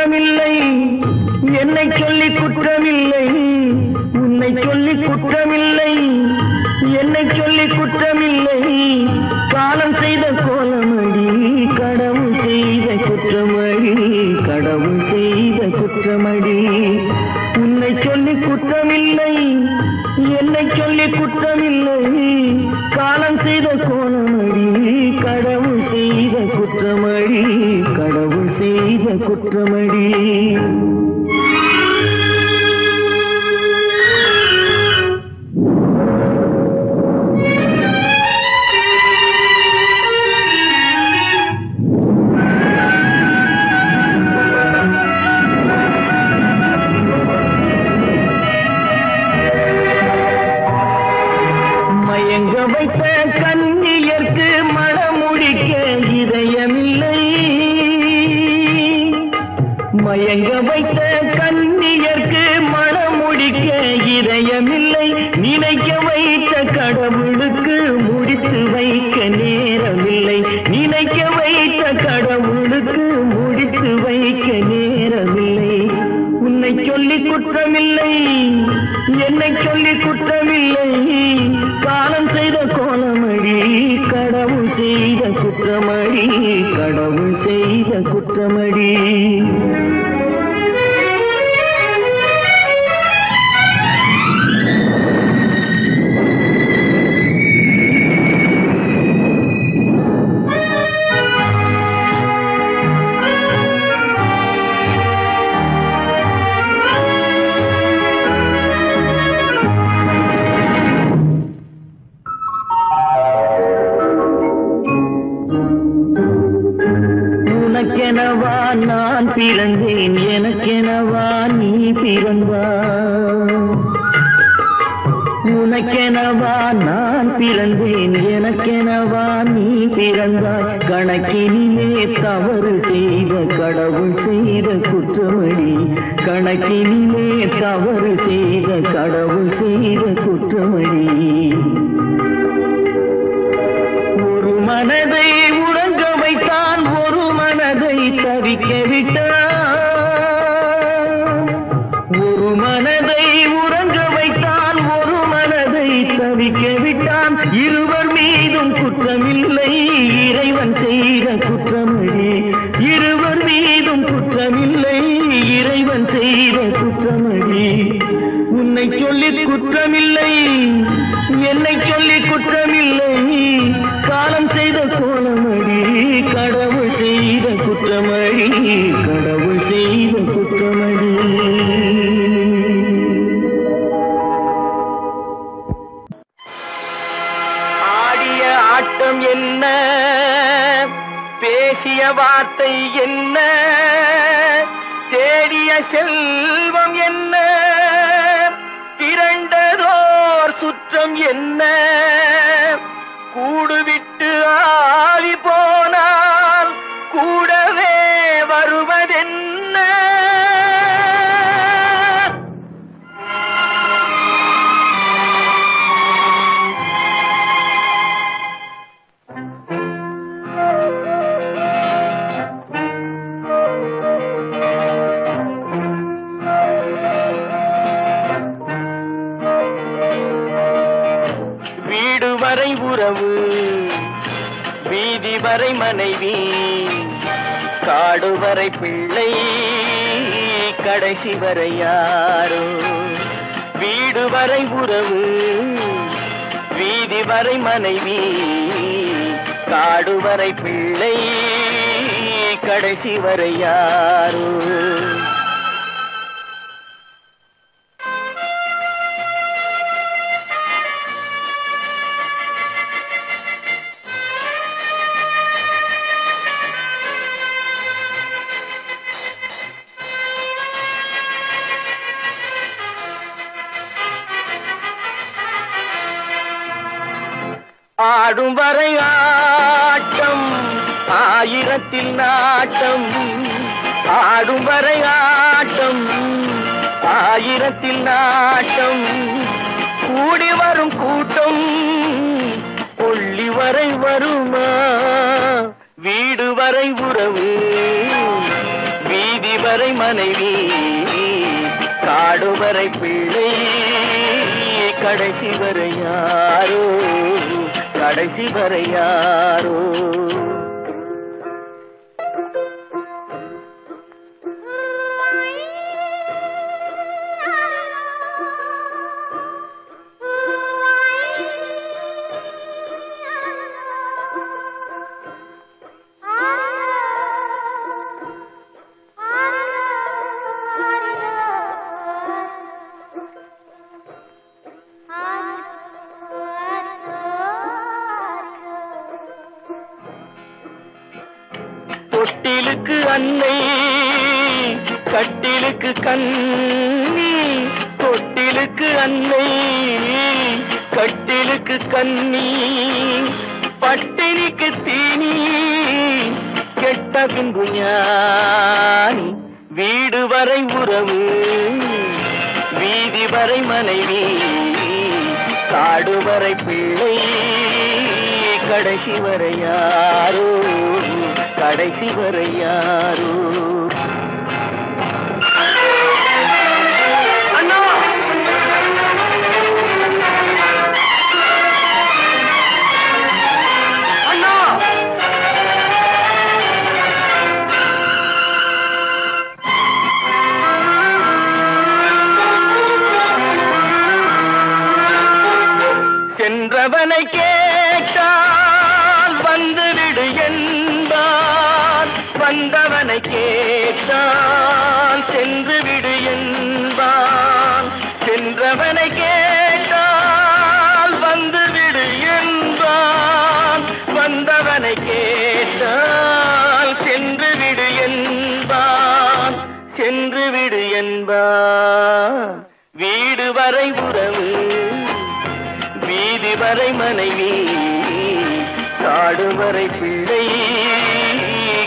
குற்றமில்லை, என்னை சொல்லி குற்றமில்லை, உன்னை சொல்லி குற்றமில்லை, என்னை சொல்லி குற்றமில்லை. காலம் செய்த கோலமடி, கடவுள் செய்த குற்றமடி, கடவுள் செய்த குற்றமடி. உன்னை சொல்லி குற்றமில்லை, என்னை சொல்லி குற்றமில்லை. காலம் செய்த கோலமடி, கடவுள் செய்த குற்றமடி, கடவுள் செய்த குற்றமடி. மயங்க வைத்த கண்ணியர்க்கு மணமுடிக்க இதயமில்லை, மயங்க வைத்த கண்ணியர்க்கு மணமுடிக்க இதயமில்லை. நினைக்க வைத்த கடவுளுக்கு முடித்து வைக்க நேரமில்லை, நினைக்க வைத்த கடவுளுக்கு முடித்து வைக்க நேரமில்லை. உன்னை சொல்லி குற்றமில்லை, என்னை சொல்லி குற்றமில்லை. காலம் செய்த கோலமடி, கடவுள் செய்த குற்றமடி, கடவுள் செய்த குற்றமடி. உனக்கெனவா நான் பிறந்தேன், எனக்கெனவா நீ பிறந்தாய். உனக்கெனவா நான் பிறந்தேன், எனக்கெனவா நீ பிறந்தாய். கணக்கினிலே தவறு செய்த கடவுள் செய்த குற்றமடி, கணக்கினிலே தவறு செய்த கடவுள் செய்த குற்றமடி. ஒரு மனதை உறங்க வைத்தான், ஒரு மனதை தவிக்க விட்டான். ஒரு மனதை உறங்க வைத்தான், ஒரு மனதை தவிக்க விட்டான். இருவர் மீதும் குற்றமில்லை, இறைவன் செய்த குற்றமடி. இருவர் மீதும் குற்றமில்லை, இறைவன் செய்த குற்றமடி. உன்னை சொல்லி குற்றமில்லை, என்னை சொல்லி குற்றமில்லை. காலம் செய்த கோலமடி, கடவுள் செய்த குற்றமடி, கடவுள் செய்த குற்றமடி. ஆடிய ஆட்டம் என்ன, பேசிய வார்த்தை என்ன, தேடிய செல்வம் என்ன, திரண்டதோர் சுற்றம் என்ன. கூடுவிட்டு ஆவி போனால் கூடவே வருவதென்ன. வீடு வரை உறவு, வீதி வரை மனைவி, காடு வரை பிள்ளை, கடைசி வரை யாரோ. வீடு வரை உறவு, வீதி வரை மனைவி, காடு வரை பிள்ளை, கடைசி வரை யாரோ. ஆடும் வரை ஆட்டம், ஆயிரத்தில் நாட்டம். ஆடும் வரை ஆட்டம், ஆயிரத்தில் நாட்டம். கூடி வரும் கூட்டம் கொள்ளி வரை வருமா? வீடு வரை உறவு, வீதி வரை மனைவி காடுவரை பிள்ளை கடைசி வரை யாரோ கடைசி வரை யாரோ தொட்டிலுக்கு அன்னை கட்டிலுக்கு கண்ணி தொட்டிலுக்கு அன்னை கட்டிலுக்கு கண்ணி பட்டினிக்கு தீனி கெட்ட பின்பு ஞானி வீடு வரை உறவு வீதி வரை மனைவி காடு வரை பிள்ளை கடைசி வரை யாரோ கடைசி வரை யாரோ அண்ணா அண்ணா சென்றவனை கேட்டால் வந்துவிடு என்பான் வந்தவனை கேட்டால் சென்று விடு என்பான் சென்றவனை கேட்டால் வந்துவிடு என்பான் வந்தவனை கேட்டால் சென்று விடு என்பான் சென்று விடு என்பான் வீடு வரை உறவு வீதி வரை மனைவி காடு வரை பிள்ளை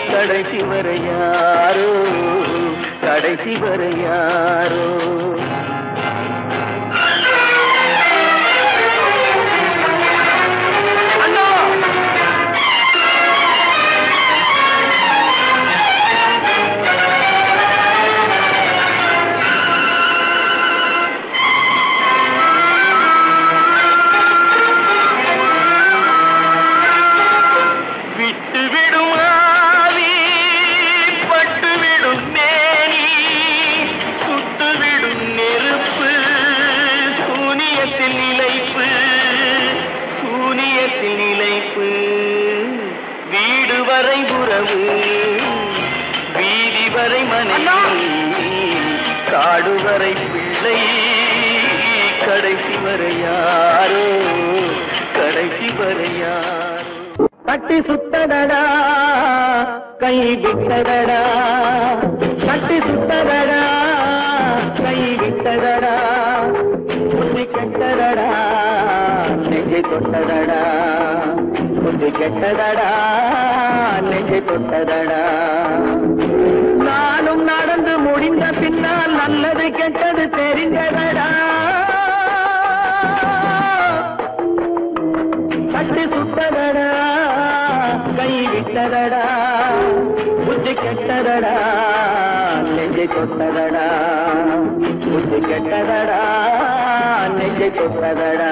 கடைசி வரை யாரோ கடைசி வரை யாரோ நிலைப்பு வீடு வரை உறவு வீதி வரை மனைவி காடு வரை பிள்ளை கடைசி வரை யாரோ கடைசி வரை யாரோ கட்டி சுத்தடடா கை விட்டதடா கட்டி சுத்தடடா கை விட்டதடா புத்தி கெட்டதடா நெஞ்சை தொட்டதடா புத்தி கெட்டதடா நெஞ்சை தொட்டதடா நானும் நடந்து முடிந்த பின்னால் நல்லது கெட்டது தெரிந்ததடா கட்டி சுட்டதடா கை விட்டதடா புத்தி கெட்டதடா நெஞ்சை தொட்டதடா புத்தி கெட்டதடா நெஞ்சை தொட்டதடா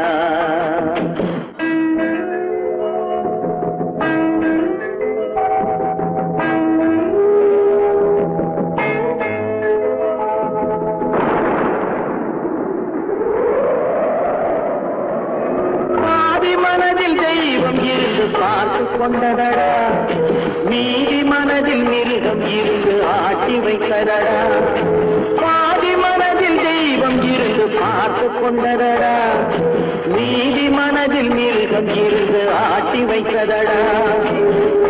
பார்த்து கொண்டதடா மீதி மனதில் மிருகம் இருந்து ஆட்டி வைத்ததடா பாதி மனதில் தெய்வம் இருந்து பார்த்து கொண்டதடா மீதி மனதில் மிருகம் இருந்து ஆட்டி வைத்ததடா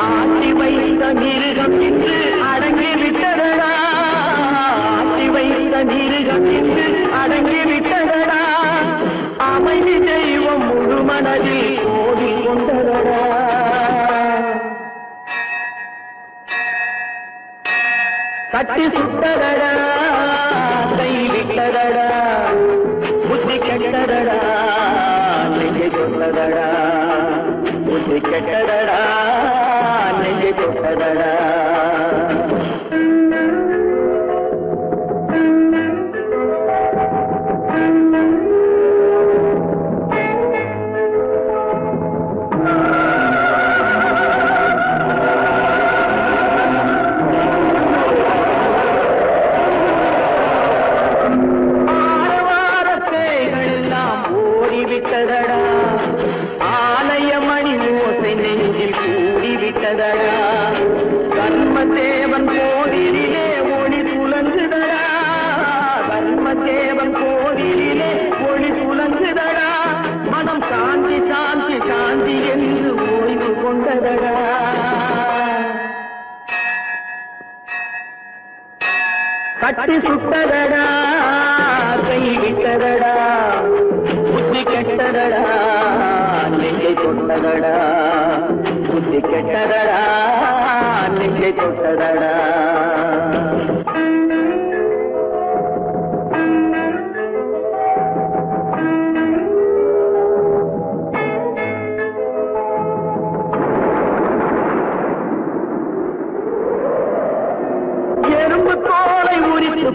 ஆட்டி வைத்த மிருகம் இன்று அடங்கி விட்டதடா ஆட்டி வைத்த மிருகம் இன்று அடங்கி விட்டதடா அமைதி தெய்வம் முழு மனதில் கோடி கொண்டதடா கட்டி சுட்டதடா கை விட்டதடா புத்தி கெட்டதடா நெஞ்சை தொட்டதடா புத்தி கெட்டதடா நெஞ்சை தொட்டதடா கொண்டதடா கட்டி சுட்டதடா கை விட்டதடா புத்தி கெட்டதடா நெஞ்சை தொட்டதடா புத்தி கெட்டதடா நெஞ்சை தொட்டதடா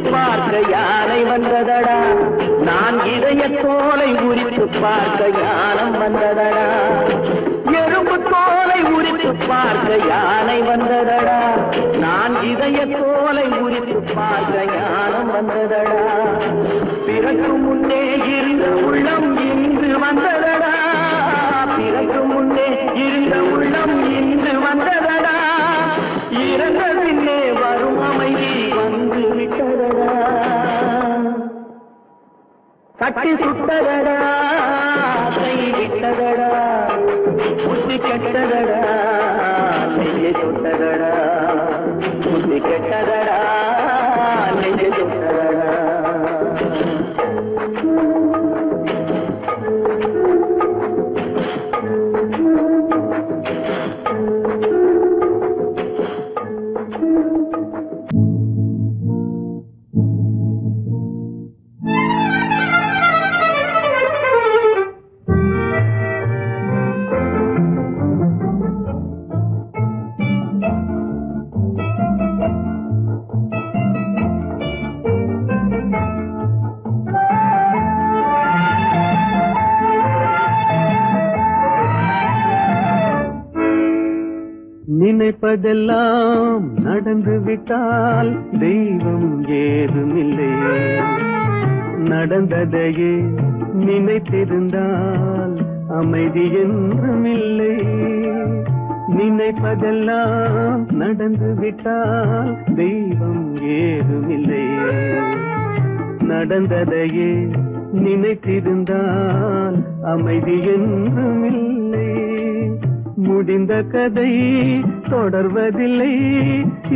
பார்க்க யானை வந்ததடா நான் இதய தோலை உரித்து பார்க்க யானம் வந்ததடா எறும்பு தோலை உரித்து பார்க்க யானை வந்ததடா நான் இதய தோலை உரித்து பார்க்க யானம் வந்ததடா பிறகு முன்னே இருந்த உள்ளம் இன்று வந்ததடா பிறகு முன்னே இருந்த உள்ளம் இன்று வந்ததடா இறந்த பின்னே வரும் அமைதி வந்து விட்டதடா கட்டி சுட்டதடா கை விட்டதடா புத்தி கெட்டதடா நெஞ்சை சுட்டதடா புத்தி கெட்டதடா நெஞ்சை சுட்டதடா நினைப்பதெல்லாம் நடந்து விட்டால் தெய்வம் ஏதுமில்லை நடந்ததையே நினைத்திருந்தால் அமைதி என்றுமில்லை நினைப்பதெல்லாம் நடந்து விட்டால் தெய்வம் ஏதுமில்லை நடந்ததையே நினைத்திருந்தால் அமைதி என்றுமில்லை முடிந்த கதை தொடர்வதில்லை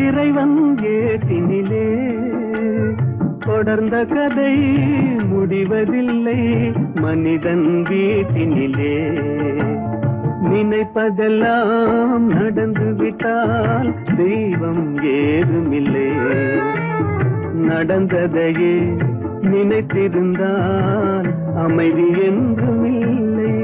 இறைவன் ஏட்டினிலே தொடர்ந்த கதை முடிவதில்லை மனிதன் வீட்டினிலே நினைப்பதெல்லாம் நடந்து விட்டால் தெய்வம் ஏதுமில்லை நடந்ததையே நினைத்திருந்தால் அமைதி என்றுமில்லை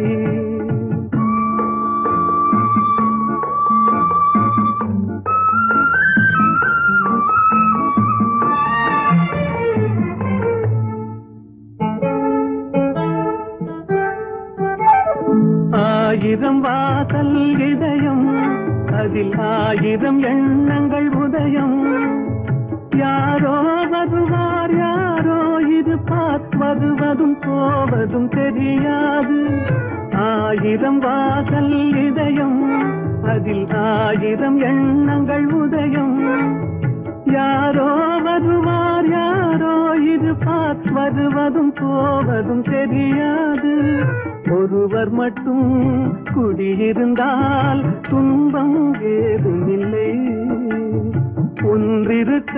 ஆயிரம் வாசல் இதயம் அதில் ஆயிரம் எண்ணங்கள் உதயம் யாரோ வருவார் யாரோ இருப்பார் வருவதும் போவதும் தெரியாது ஆயிரம் வாசல் இதயம் அதில் ஆயிரம் எண்ணங்கள் உதயம் யாரோ வருவார் யாரோ இருப்பார் வருவதும் போவதும் தெரியாது ஒருவர் மட்டும் குடியிருந்தால் துன்பம் ஏதுமில்லை ஒன்றிருக்க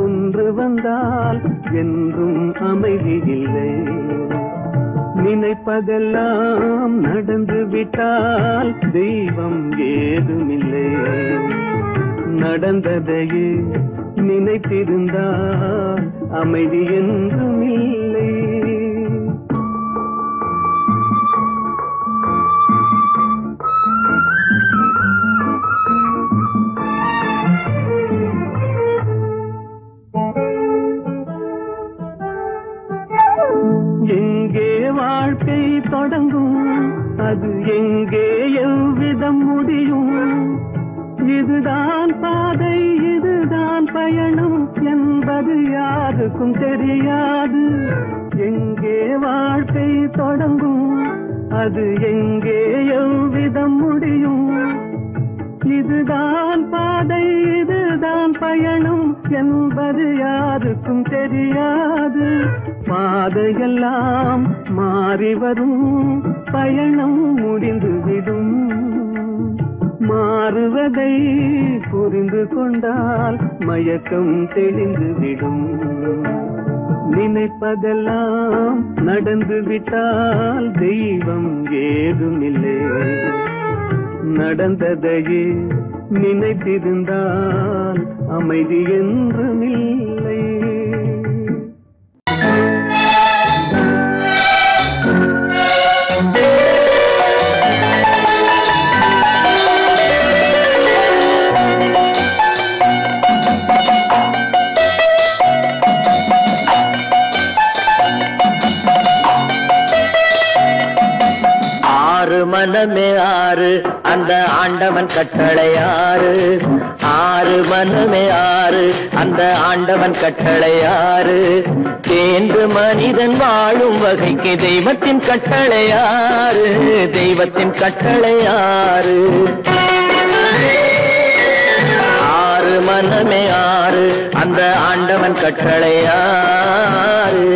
ஒன்று வந்தால் என்றும் அமைதி இல்லை நினைப்பதெல்லாம் நடந்து விட்டால் தெய்வம் ஏதுமில்லை நடந்ததையே நினைத்திருந்தால் அமைதி என்றும் இல்லை எங்கே வாழ்க்கை தொடங்கும் அது எங்கே எவ்விதம் முடியும் இதுதான் பாதை இதுதான் பயணம் என்பது யாருக்கும் தெரியாது எங்கே வாழ்க்கை தொடங்கும் அது எங்கே எவ்விதம் முடியும் இதுதான் பாதை இதுதான் பயணம் என்பது யாருக்கும் தெரியாது பாதையெல்லாம் மாறி வரும் பயணம் முடிந்துவிடும் மாறுவதை புரிந்து கொண்டால் மயக்கம் தெளிந்துவிடும். நினைப்பதெல்லாம் நடந்து விட்டால் தெய்வம் ஏதுமில்லை. நடந்ததையே நினைத்திருந்தால் அமைதி என்றுமில்லை. மனமே ஆறு அந்த ஆண்டவன் கட்டளை ஆறு. ஆறு மனமே ஆறு அந்த ஆண்டவன் கட்டளை ஆறு. தேர்ந்து மனிதன் வாழும் வகைக்கு தெய்வத்தின் கட்டளை ஆறு. தெய்வத்தின் கட்டளை ஆறு. ஆறு மனமே ஆறு அந்த ஆண்டவன் கட்டளை ஆறு.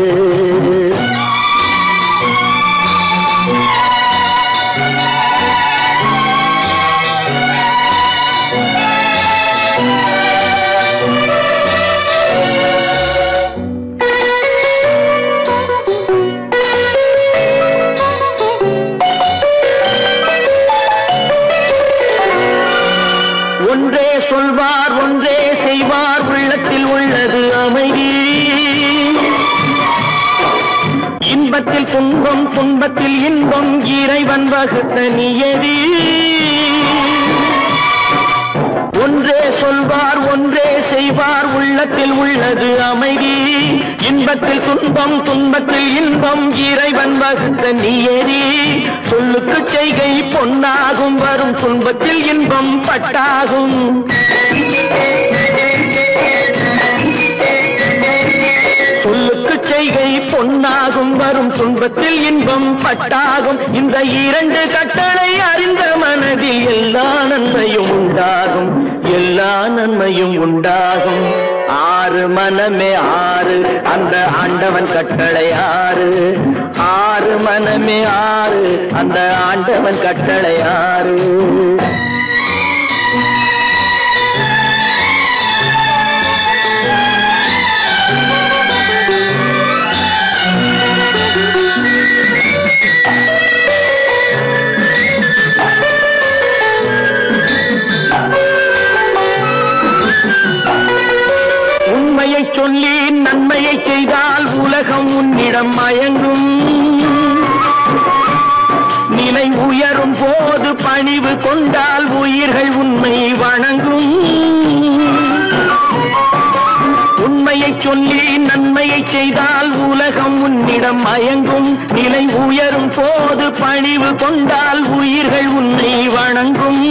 ஒன்றே சொல்வார் ஒன்றே செய்வார் உள்ளத்தில் உள்ளது அமைதி. இன்பத்தில் துன்பம் துன்பத்தில் இன்பம் இறைவன் வகுத்த நியதி. ஒன்றே சொல்வார் ஒன்றே செய்வார் உள்ளத்தில் உள்ளது அமைதி. இன்பத்தில் துன்பம் துன்பத்தில் இன்பம் இறைவன் வகுத்த நியதி. சொல்லுக்கு செய்கை பொன்னாகும் வரும் துன்பத்தில் இன்பம் பட்டாகும். சொல்லுக்கு செய்கை பொன்னாகும் வரும் துன்பத்தில் இன்பம் பட்டாகும். இந்த இரண்டு கட்டளை அறிந்த மனதில் எல்லா நன்மையும் உண்டாகும். எல்லா நன்மையும் உண்டாகும். ஆறு மனமே ஆறு அந்த ஆண்டவன் கட்டளை ஆறு. ஆறு மனமே ஆறு அந்த ஆண்டவன் கட்டளை ஆறு. உண்மையை சொல்லி நன்மையை செய்தால் உலகம் உன்னிடம் மயங்கும். நிலை உயரும் போது பணிவு கொண்டால் உயிர்கள் உண்மை வணங்கும். உண்மையை சொல்லி நன்மையை செய்தால் உலகம் உன்னிடம் மயங்கும். நிலை உயரும் போது பணிவு கொண்டால் உயிர்கள் உன்னை வணங்கும்.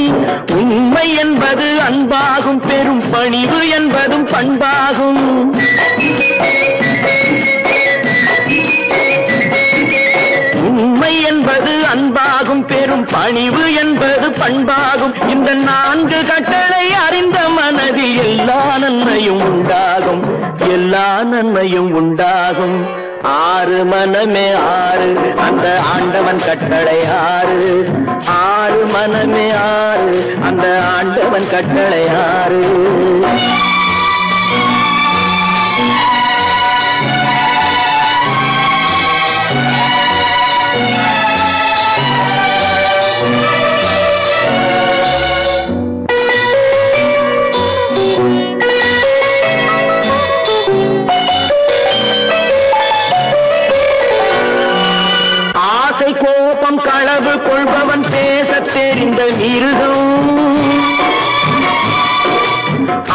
உண்மை என்பது அன்பாகும். பெரும் பணிவு என்பதும் பண்பாகும். உண்மை என்பது அன்பாகும். பெரும் பணிவு என்பது பண்பாகும். இந்த நான்கு கட்டளை அறிந்த மனதில் எல்லா நன்மையும் உண்டாகும். எல்லா நன்மையும் உண்டாகும். ஆறு மனமே ஆறு அந்த ஆண்டவன் கட்டளை ஆறு. ஆறு மனமே ஆறு அந்த ஆண்டவன் கட்டளை ஆறு. கோபம் களவு கொள்பவன் பேச தெரிந்த மிருகம்.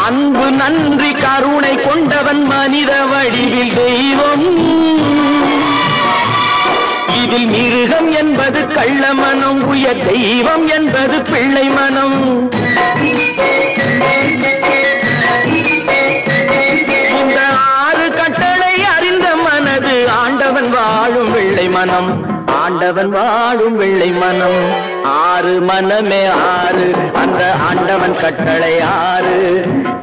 அன்பு நன்றி கருணை கொண்டவன் மனித வடிவில் தெய்வம். இதில் மிருகம் என்பது கள்ள மனம். உயர் தெய்வம் என்பது பிள்ளை மனம். இந்த ஆறு கட்டளை அறிந்த மனது ஆண்டவன் வாழும் வெள்ளை மனம். ஆண்டவன் வாழும் வெள்ளை மனம். ஆறு மனமே ஆறு, அந்த ஆண்டவன் கட்டளை ஆறு.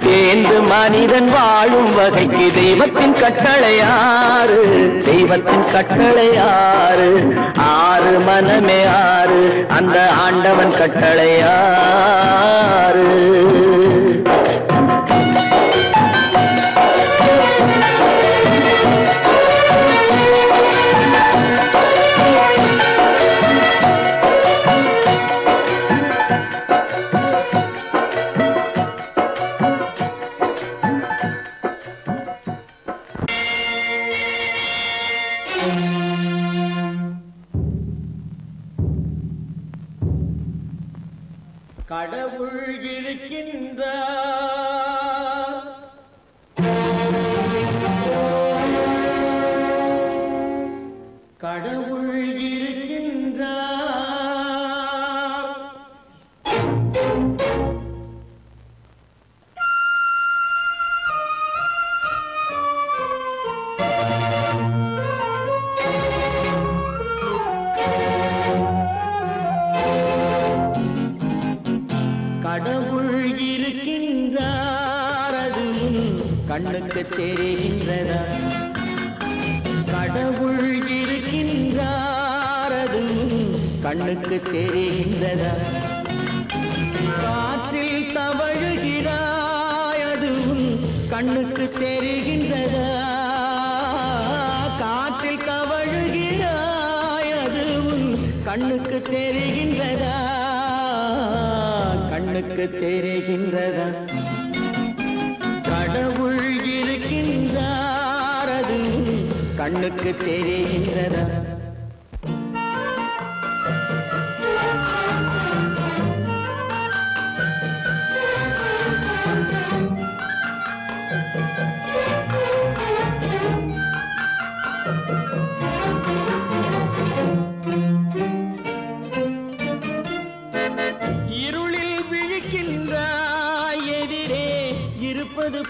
தேர்ந்து மனிதன் வாழும் வகைக்கு தெய்வத்தின் கட்டளை ஆறு, தெய்வத்தின் கட்டளை ஆறு. ஆறு மனமே ஆறு, அந்த ஆண்டவன் கட்டளை ஆறு. கடவுள் இருக்கின்றார், கடவுள் இருக்கின்றார். கடவுள் இருக்கின்றார், அதுவும் கண்ணுக்கு தெரிகின்றதா? கடவுள் இருக்கின்றார், அதுவும் கண்ணுக்கு தெரிகின்றதா? காற்றில் தவழுகிறாய், அதுவும் கண்ணுக்கு தெரிகின்றதா? காற்றில் தவழுகிறாய், அதுவும் கண்ணுக்கு தெரிகின்றதா? கண்ணுக்கு தெரிகின்றதா? கடவுள் இருக்கின்றார், அது கண்ணுக்கு தெரிகின்றதா?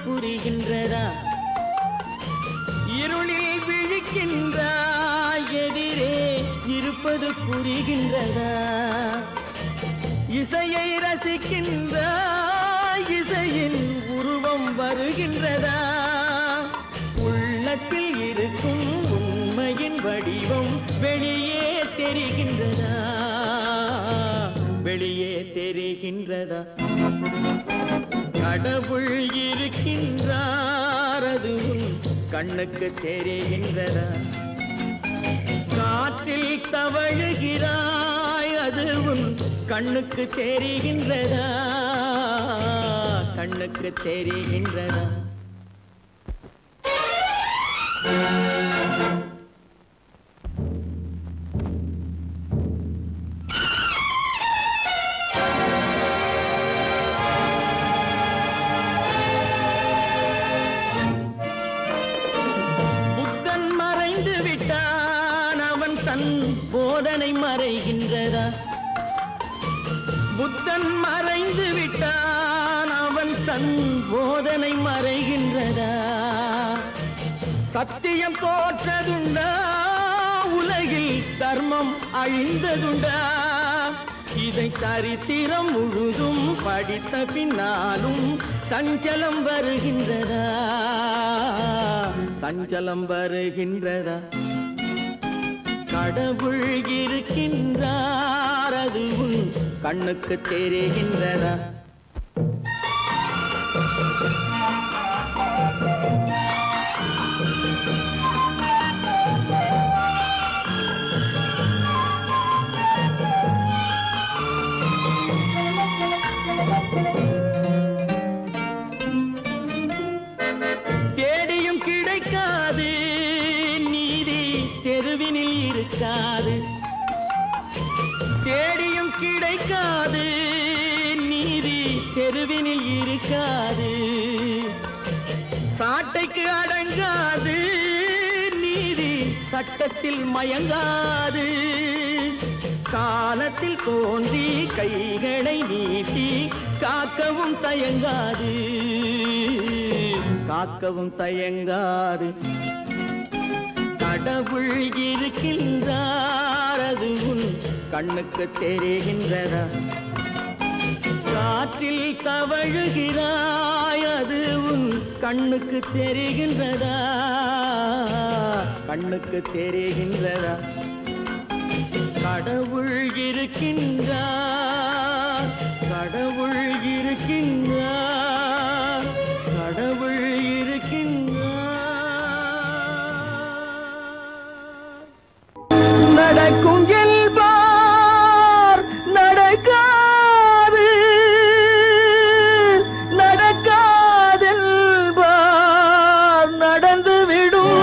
புரிகின்றதா? இருளில் விழிக்கின்றாய், எதிரே இருப்பது புரிகின்றதா? இசையை ரசிக்கின்றாய், இசையின் உருவம் வருகின்றதா? உள்ளத்தில் இருக்கும் உண்மையின் வடிவம் வெளியே தெரிகின்றதா? வெளியே தெரிகின்றதா? கடவுள் இருக்கின்றார், அதுவும் கண்ணுக்கு தெரிகின்றதா? காற்றில் தவழுகிறாய், அதுவும் கண்ணுக்கு தெரிகின்றதா? கண்ணுக்கு தெரிகின்றதா? போதனை மறைகின்றதா? புத்தன் மறைந்து விட்டான், அவன் தன் போதனை மறைகின்றதா? சத்தியம் தோற்றதுண்டா? உலகில் தர்மம் அழிந்ததுண்டா? இதை சரித்திரம் முழுதும் படித்த பின்னாலும் சஞ்சலம் வருகின்றதா? சஞ்சலம் வருகின்றதா? கடவுள் இருக்கின்றார், அதுவும் கண்ணுக்கு தெரிகின்றதா? தேடியும் கிடைக்காது நீதி, தெருவினில் இருக்காது. தேடியும் கிடைக்காது நீதி, தெருவினில் இருக்காது. சாட்டைக்கு அடங்காது நீதி, சட்டத்தில் மயங்காது. காலத்தில் தோன்றி கைகளை நீட்டி காக்கவும் தயங்காது, காக்கவும் தயங்காது. கடவுள் இருக்கின்றார், அது உன் கண்ணுக்கு தெரிகின்றதா? காற்றில் தவழுகிறாய், அது உன் கண்ணுக்கு தெரிகின்றதா? கண்ணுக்கு தெரிகின்றதா? கடவுள் இருக்கின்றார், கடவுள் இருக்கின்றார், கடவுள் இருக்கின்றார். நடக்கும் என்பார் நடக்காது, நடக்காதென்பார் நடந்துவிடும்.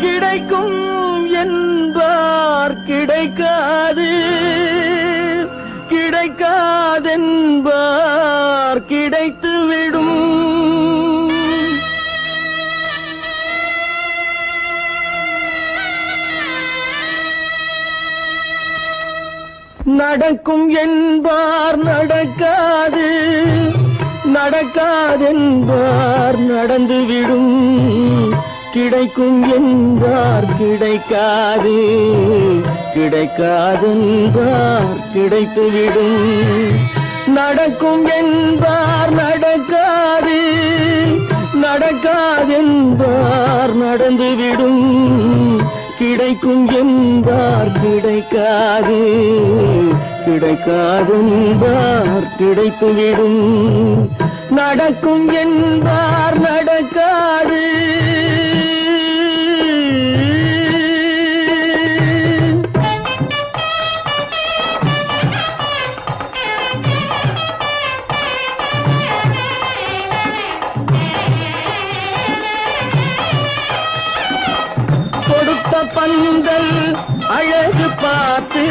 கிடைக்கும் என்பார் கிடைக்காது, கிடைக்காதென்பார் கிடைத்துவிடும். நடக்கும் என்பார் நடக்காது, நடக்காதென்பார் நடந்துவிடும். கிடைக்கும் என்பார் கிடைக்காது, கிடைக்காதென்பார் கிடைத்துவிடும். நடக்கும் என்பார் நடக்காது, நடக்காதென்பார் நடந்துவிடும். கிடைக்கும் என்பார் கிடைக்காது, கிடைக்காதென்பார் கிடைத்துவிடும். நடக்கும் என்பார் நடக்காது. கொடுத்த பந்தல் அழகு பார்த்து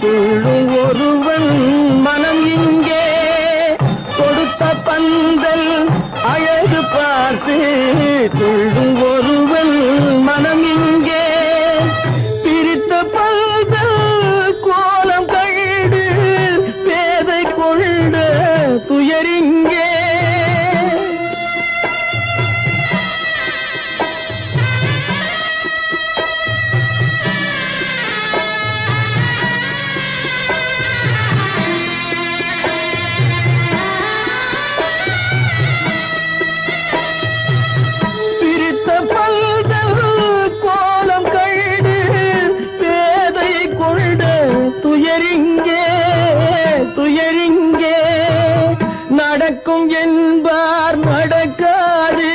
துள்ளும் ஒருவன் மனம் இங்கே. கொடுத்த பந்தல் அழகு பார்த்து துள்ளும் ஒருவன் மனம் இங்கே. பிரித்த பந்தல் கோலம் கண்டு பேதை கொண்ட துயரிங்கே. துயரிங்கே, துயரிங்கே. நடக்கும் என்பார் நடக்காது.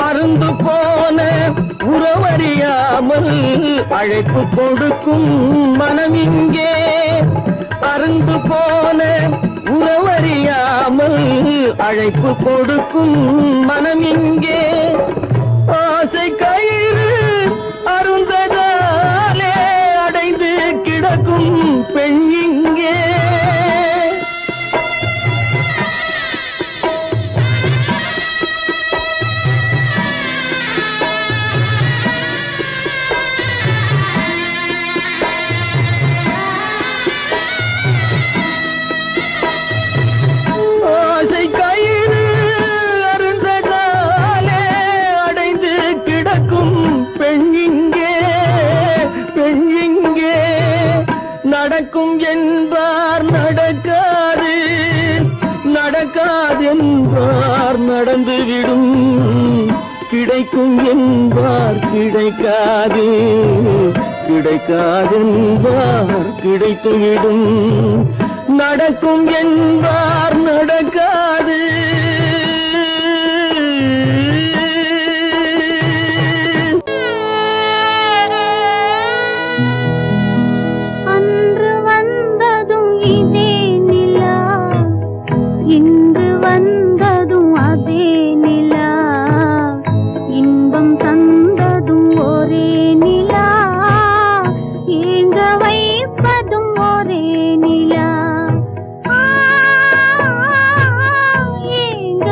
அருந்து போன உறவறியாமல் அழைப்பு கொடுக்கும் மனம் இங்கே. அருந்து போன உறவறியாமல் அழைப்பு கொடுக்கும் மனம் இங்கே. ஆசை கயிறு அருந்ததாலே அடைந்து கிடக்கும் பெண் இங்கே. நடக்கும் என்பார் நடக்காது, நடக்காதென்பார் நடந்துவிடும். கிடைக்கும் என்பார் கிடைக்காது, கிடைக்காதென்பார் கிடைத்துவிடும். நடக்கும் என்பார் நடக்காது. இன்று வந்ததும் அதே நிலா, இன்பம் தந்ததும் ஒரே நிலா, ஏங்க வைப்பதும் ஒரே நிலா, ஏங்க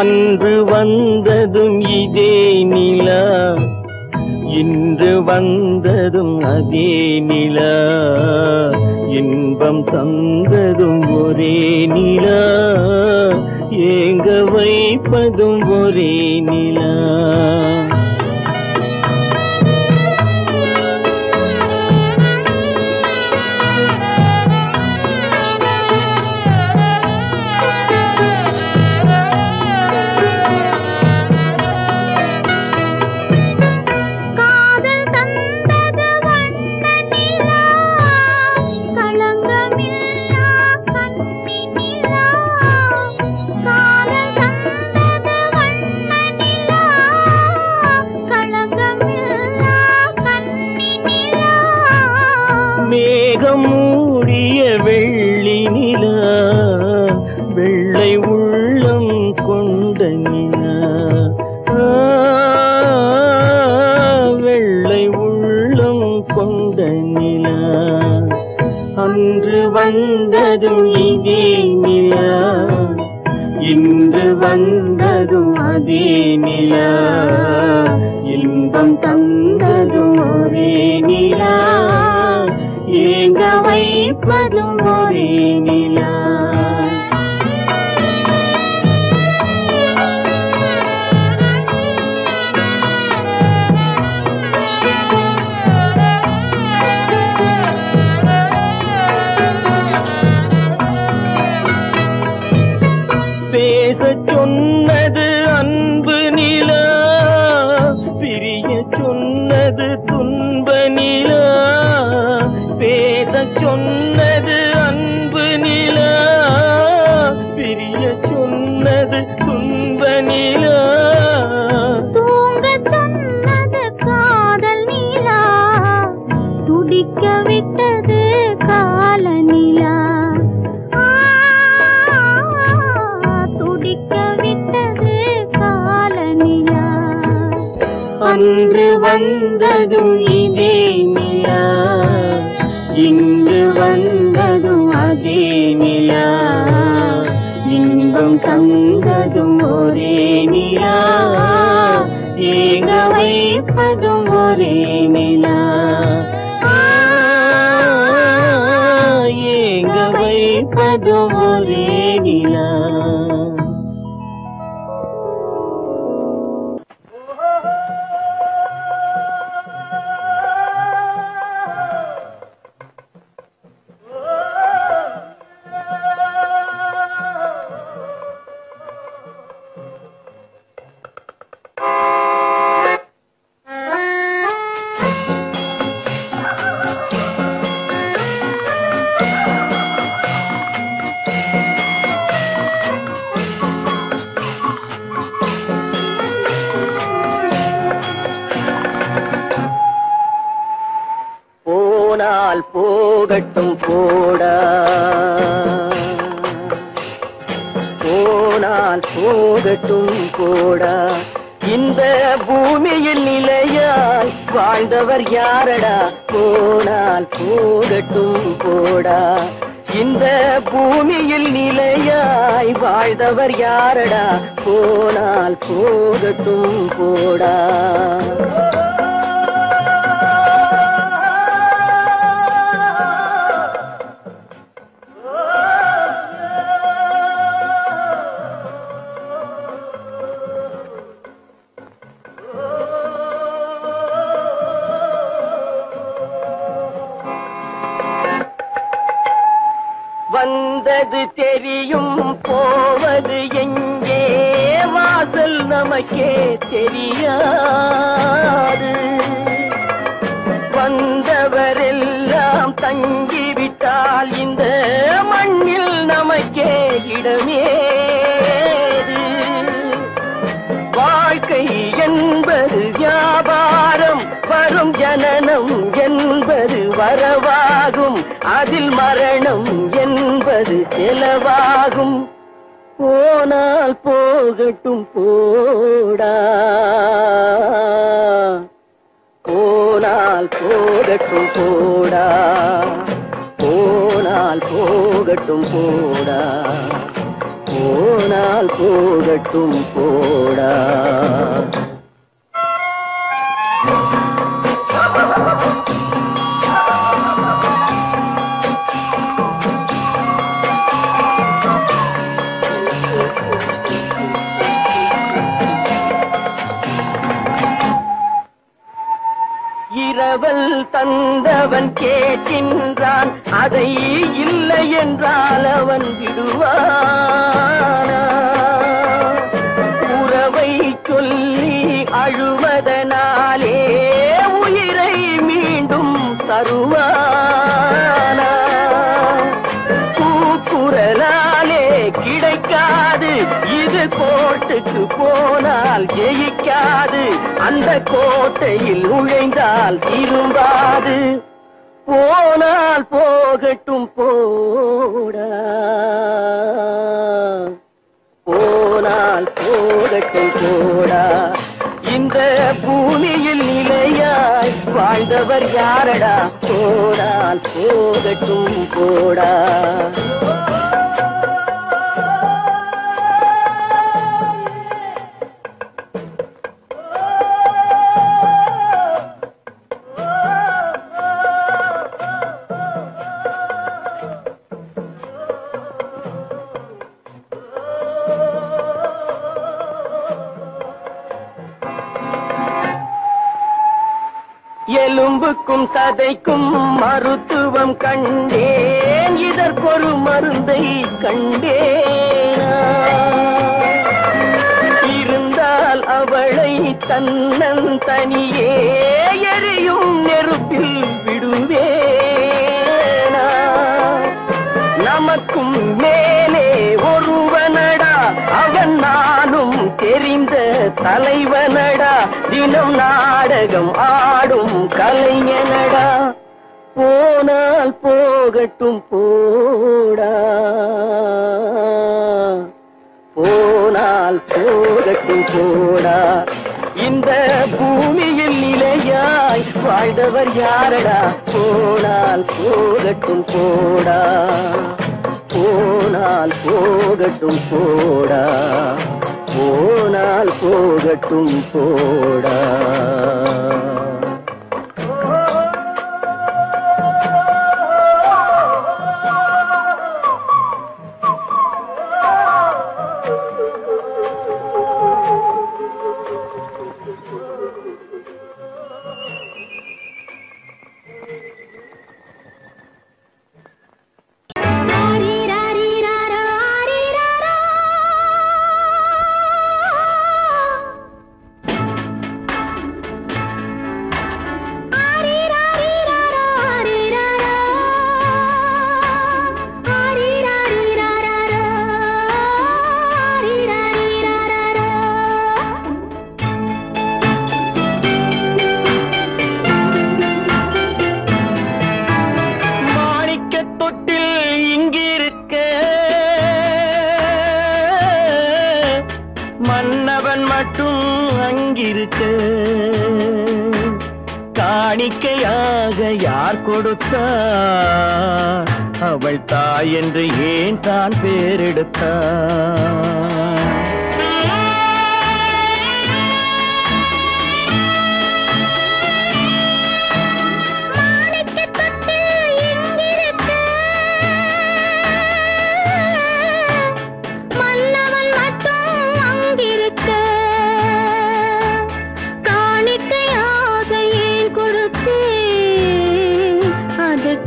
அன்று வந்ததும் இதே நிலா, இன்று வந்ததும் அதே நிலா, இன்பம் தந்ததும் ஒரே நிலா, ஏங்க வைப்பதும் ஒரே நிலா. மேகம் மூடிய வெள்ளி நிலா, வெள்ளை உள்ளம் கொண்ட நிலா, வெள்ளை உள்ளம் கொண்ட நிலா. அன்று வந்ததும் இதே நிலா, இன்று வந்ததும் அதே நிலா, இன்பம் தந்ததும் ஒரே நிலா, ஏங்க வைப்பதும் ஒரே நிலா. பேசச் சொன்னது அன்பு நிலா, பிரிய சொன்னது துன்ப நிலா. பேசச் சொன்னது அன்பு நிலா, பிரிய சொன்னது துன்ப நிலா. தூங்கச் சொன்னது காதல் நிலா, துடிக்க விட்டது கால நிலா, துடிக்க விட்டது கால நிலா. அன்று வந்ததும் இதே நிலா, இன்று வந்ததும் அதே நிலா, இன்பம் தந்ததும் ஒரே நிலா, ஏங்க வைப்பதும் ஒரே நிலா, ஏங்க வைப்பதும் ஒரே நிலா. போனால் போகட்டும் போடா, போனால் போகட்டும் போடா, இந்த பூமியில் நிலையாய் வாழ்ந்தவர் யாரடா. போனால் போகட்டும் போடா, இந்த பூமியில் நிலையாய் வாழ்ந்தவர் யாரடா. போனால் போகட்டும் போடா. வந்தது தெரியும் போவது எங்கே, வாசல் நமக்கே தெரியாது. வந்தவரெல்லாம் தங்கிவிட்டால் இந்த மண்ணில் நமக்கே இடமேது. வாழ்க்கை என்பது வியாபாரம், வரும் ஜனனம் என்பது வரவாகும், அதில் மரணம் என்பது செலவாகும். போனால் போகட்டும் போடா, போனால் போகட்டும் போடா, போனால் போகட்டும் போடா, போனால் போனால் போகட்டும் போடா. இரவல் தந்தவன் கேட்கின்றான், அதை இல்லை என்றால் அவன் விடுவானா? உறவை சொல்லி அழுவதனாலே உயிரை மீண்டும் தருவானா? கூக்குரலாலே கிடைக்காது, இது கோட்டுக்கு போனால் ஜெயிக்காது, அந்த கோட்டையில் நுழைந்தால் திரும்பாது. போனால் போகட்டும் போடா, போனால் போகட்டும் போடா. இந்த பூமியில் நிலையாய் வாழ்ந்தவர் யாரடா? போனால் போகட்டும் போடா. எலும்புக்கும் சதைக்கும் மருத்துவம் கண்டேன், இதற்கொரு மருந்தை கண்டேனா? இருந்தால் அவளை தன்னன் தனியே எரியும் நெருப்பில் விடுவேனா? நமக்கும் மேலே ஒருவனடா, அவன் நானும் தெரிந்த தலைவனடா, தினம் நாடகம் ஆடும் கலைஞனடா. போனால் போகட்டும் போடா, போனால் போகட்டும் போடா. இந்த பூமியில் நிலையாய் வாழ்ந்தவர் யாரடா? போனால் போகட்டும் போடா, போனால் போகட்டும் போடா, போனால் போகட்டும் போடா. மன்னவன் மட்டும் அங்கிருக்க, காணிக்கையாக யார் கொடுத்தார்? அவள் தாய் என்று ஏன் தான் பேரெடுத்தார்?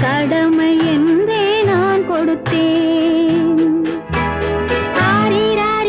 கடமை என்றே நான் கொடுத்தேன். ஆரிராரி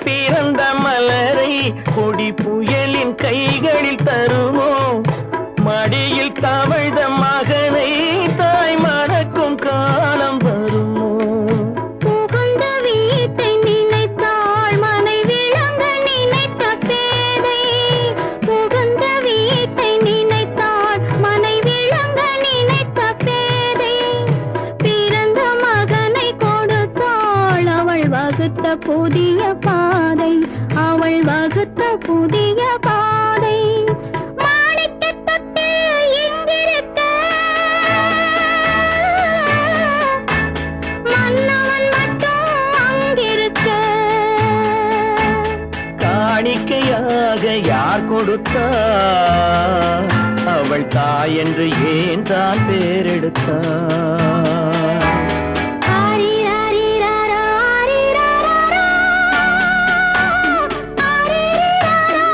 பிறந்த மலரை கொடி புயலின் கைகளில் தருமோ மடியில் தவழ்ந்த மகனை தாய் மறக்கும் காலம் வருமோ புகுந்த வீட்டை நினைத்தாள் மனை விளங்க நினைத்த பேதை புகுந்த வீட்டை நினைத்தாள் மனை விளங்க நினைத்த பேதை பிறந்த மகனை கொடுத்தாள் அவள் வகுத்த புதிய பாதை அவள் வகுத்த புதிய பாதை மாணிக்கத் தொட்டில் இங்கிருக்க மன்னவன் மட்டும் அங்கிருக்க காணிக்கையாக யார் கொடுத்தார் அவள் தாய் என்று ஏன் தான் பேரெடுத்தார் ஆரிராரிராரா, ஆரிராராரா, ஆரிராரா,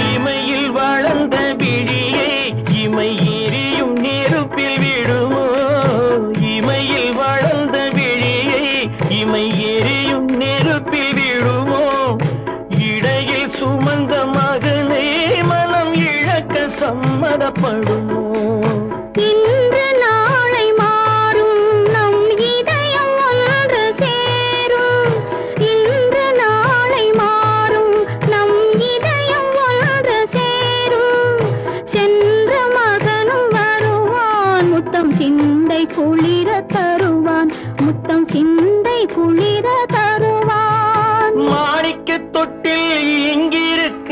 இமையில் வளர்ந்த விழியை இமை எரியும் நெருப்பில் விடுமோ இமையில் வளர்ந்த விழியை இமை எரியும் நெருப்பில் விடுமோ இடையில் சுமந்த மகனை மனம் இழக்க சம்மதப்படுமோ இன்று நாளை மாறும் நம் இதயம் ஒன்று சேரும் இன்று நாளை மாறும் நம் இதயம் ஒன்று சேரும் சென்ற மகனும் வருவான் முத்தம் சிந்தை குளிர தருவான் முத்தம் சிந்தை குளிர தருவான் மாணிக்க தொட்டில் இங்கிருக்க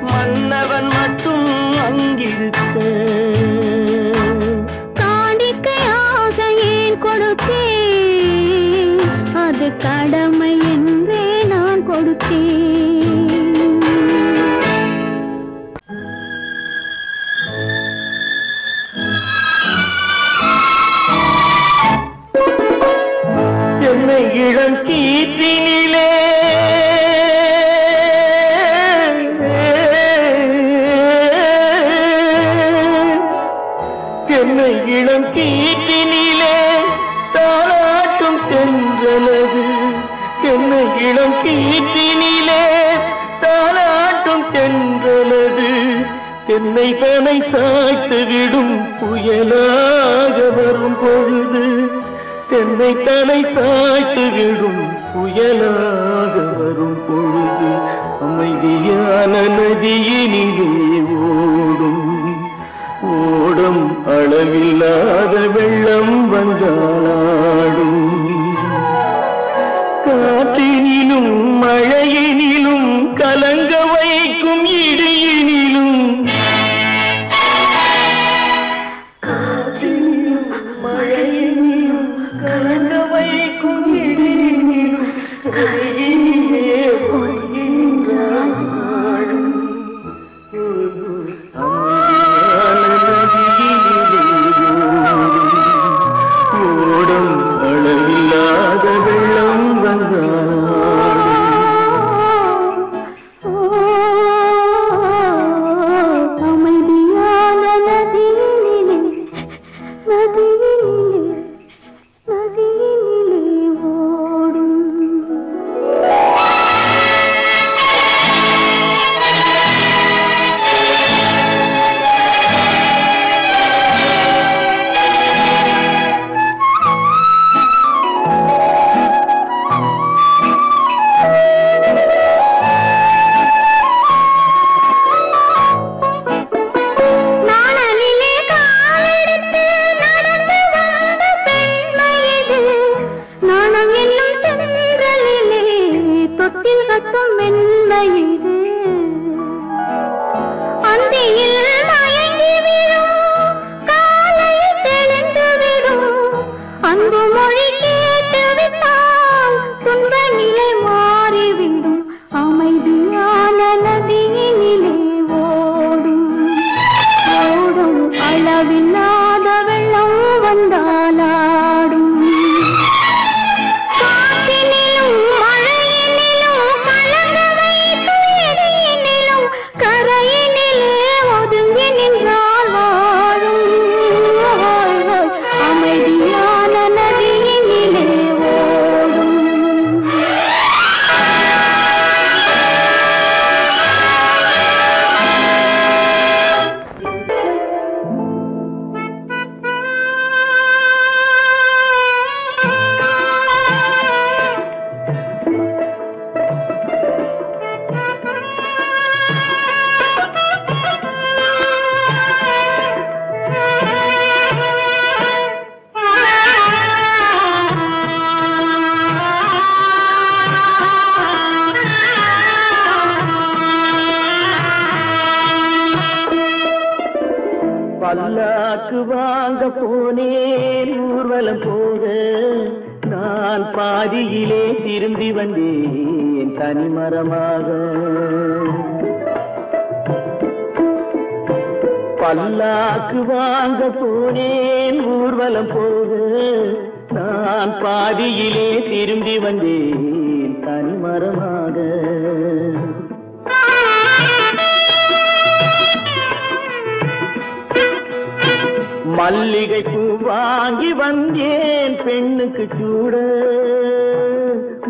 மன்னவன் மட்டும் அங்கிருக்க காணிக்கையாக ஏன் கொடுத்தேன் அது கடமை என்றே நான் கொடுத்தேன் என்னை இளம் கீற்றினிலே என்னை இளம் கீற்றினிலே தாளாட்டும் தென்றலது என்னை இளம் கீற்றினிலே தாளாட்டும் தென்றலது என்னை தனை சாய்த்து விடும் புயலாக வரும் பொழுது என்னை தலை சாய்த்து விடும் புயலாக வரும் பொழுது அமைதியான நதியினிலே ஓடும் ஓடும் அளவில்லாத வெள்ளம் வந்தாடும் காற்றினிலும் மழையினிலும் கலங்க வைக்கும் இடியினிலும் காற்றினிலும் மழையினிலும் கலங்க வைக்கும் இடியினிலும் கையினிலே பொய்கின்றான் நாடும். ஓடும் அளவில்லாத வெள்ளம் வந்தாடும். அமைதியான நதியினிலே நதியினிலே நதியினிலே ஓடும் நாணலிலே காலெடுத்து நடந்து வந்த பெண்மை இது நாணம் என்னும் தென்றலிலே தொட்டில் கட்டும் மென்மை இது அந்தியில் மயங்கி விழும் பல்லாக்கு வாங்க போனேன் ஊர்வலம் போக, நான் பாதியிலே திரும்பி வந்தேன் தனிமரமாக. பல்லாக்கு வாங்க போனேன் ஊர்வலம் போக, நான் பாதியிலே திரும்பி வந்தேன் தனிமரமாக. மல்லிகை பூ வாங்கி வந்தேன் பெண்ணுக்கு சூட,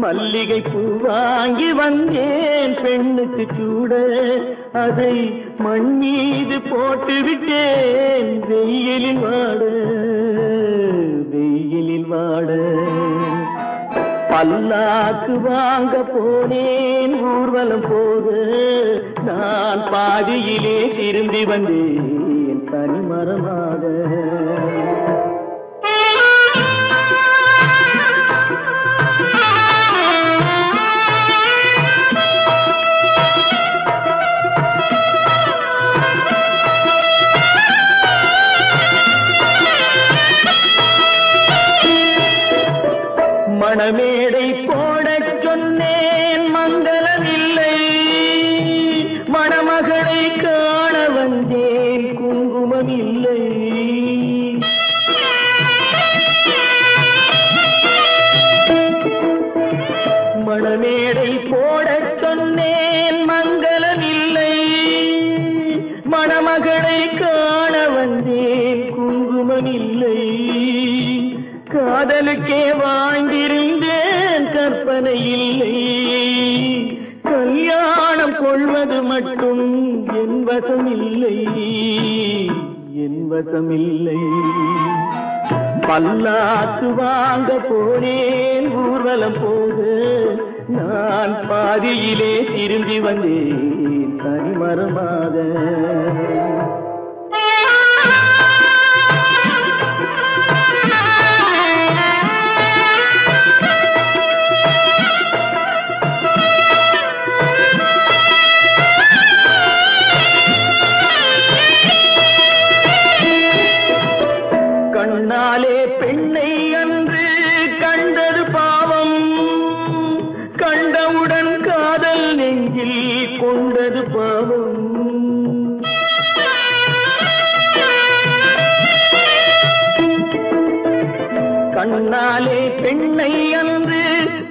மல்லிகை பூ வாங்கி வந்தேன் பெண்ணுக்கு சூட, அதை மண் மீது போட்டு விட்டேன் வெயிலில் வாட, வெயிலில் வாட. பல்லாக்கு வாங்க போனேன் ஊர்வலம் போக, நான் பாதியிலே திரும்பி வந்தேன் தனிமரமாக. மணமேடை போடச் சொன்னேன் மங்களமில்லை, மணமகளை காண வந்தேன் குங்குமமில்லை. மணமேடை போடச் சொன்னேன் மங்களமில்லை, மணமகளை காண வந்தேன் குங்குமமில்லை. காதலுக்கே வாழ்ந்திருந்தேன் கற்பனை இல்லை, கல்யாணம் கொள்வது மட்டும் என் வசமில்லை, என் வசமில்லை. பல்லாக்கு வாங்க போனேன் ஊர்வலம் போக, நான் பாதியிலே திரும்பி வந்தேன் தனிமரமாக. கண்ணாலே பெண்ணை அன்று கண்டது பாவம், கண்டவுடன் காதல் நெஞ்சில் கொண்டது பாவம். கண்ணாலே பெண்ணை அன்று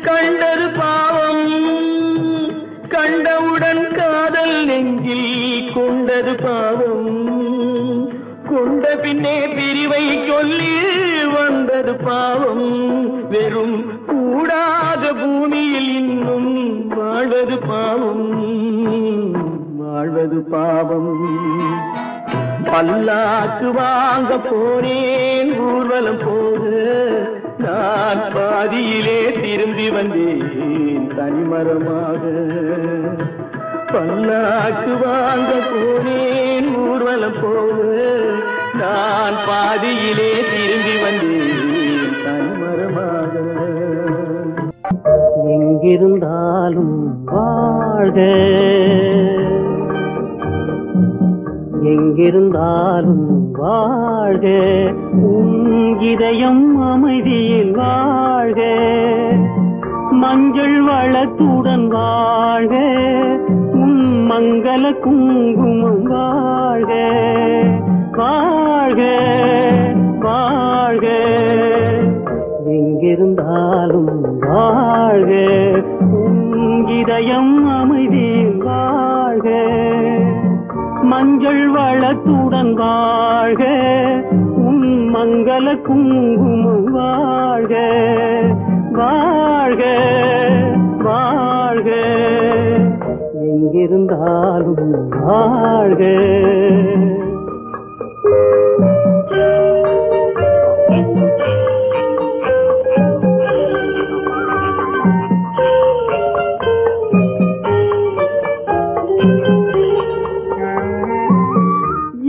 கண்டது பாவம், கண்டவுடன் காதல் நெஞ்சில் கொண்டது பாவம். கொண்ட பின்னே பிரிவை சொல்லி வந்தது பாவம், வெறும் கூடாத பூமியில் இன்னும் வாழ்வது பாவம், வாழ்வது பாவம். பல்லாக்கு வாங்க போனேன் ஊர்வலம் போக, நான் பாதியிலே திரும்பி வந்தேன் தனிமரமாக. பல்லாக்கு வாங்க போனேன் ஊர்வலம் போக, நான் பாதியிலே திரும்பி வந்தேன் தனிமரமாக. எங்கிருந்தாலும் வாழ்க, எங்கிருந்தாலும் வாழ்க, உன் இதயம் அமைதியில் வாழ்க, மஞ்சள் வளத்துடன் வாழ்க, உன் மங்கள குங்குமம் வாழ்க, வாழ்க வாழ்க. எங்கிருந்தாலும் வாழ்க, உன் இதயம் அமைதியில் வாழ்க, மஞ்சள் வளத்துடன் வாழ்க, உன் மங்கள குங்குமம் வாழ்க, வாழ்க வாழ்க. எங்கிருந்தாலும் வாழ்க.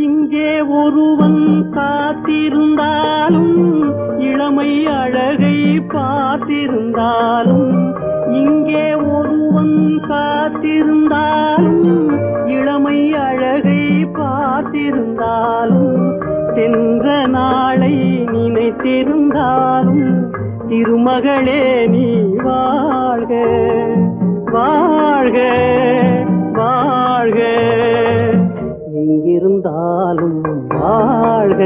இங்கே ஒருவன் காத்திருந்தாலும், இளமை அழகை பார்த்திருந்தாலும், இங்கே ஒருவன் காத்திருந்தாலும், இளமை அழகை பார்த்திருந்தாலும், வீட்டிருந்தாலும் திருமகளே நீ வாழ்க வாழ்க வாழ்க, எங்கிருந்தாலும் வாழ்க.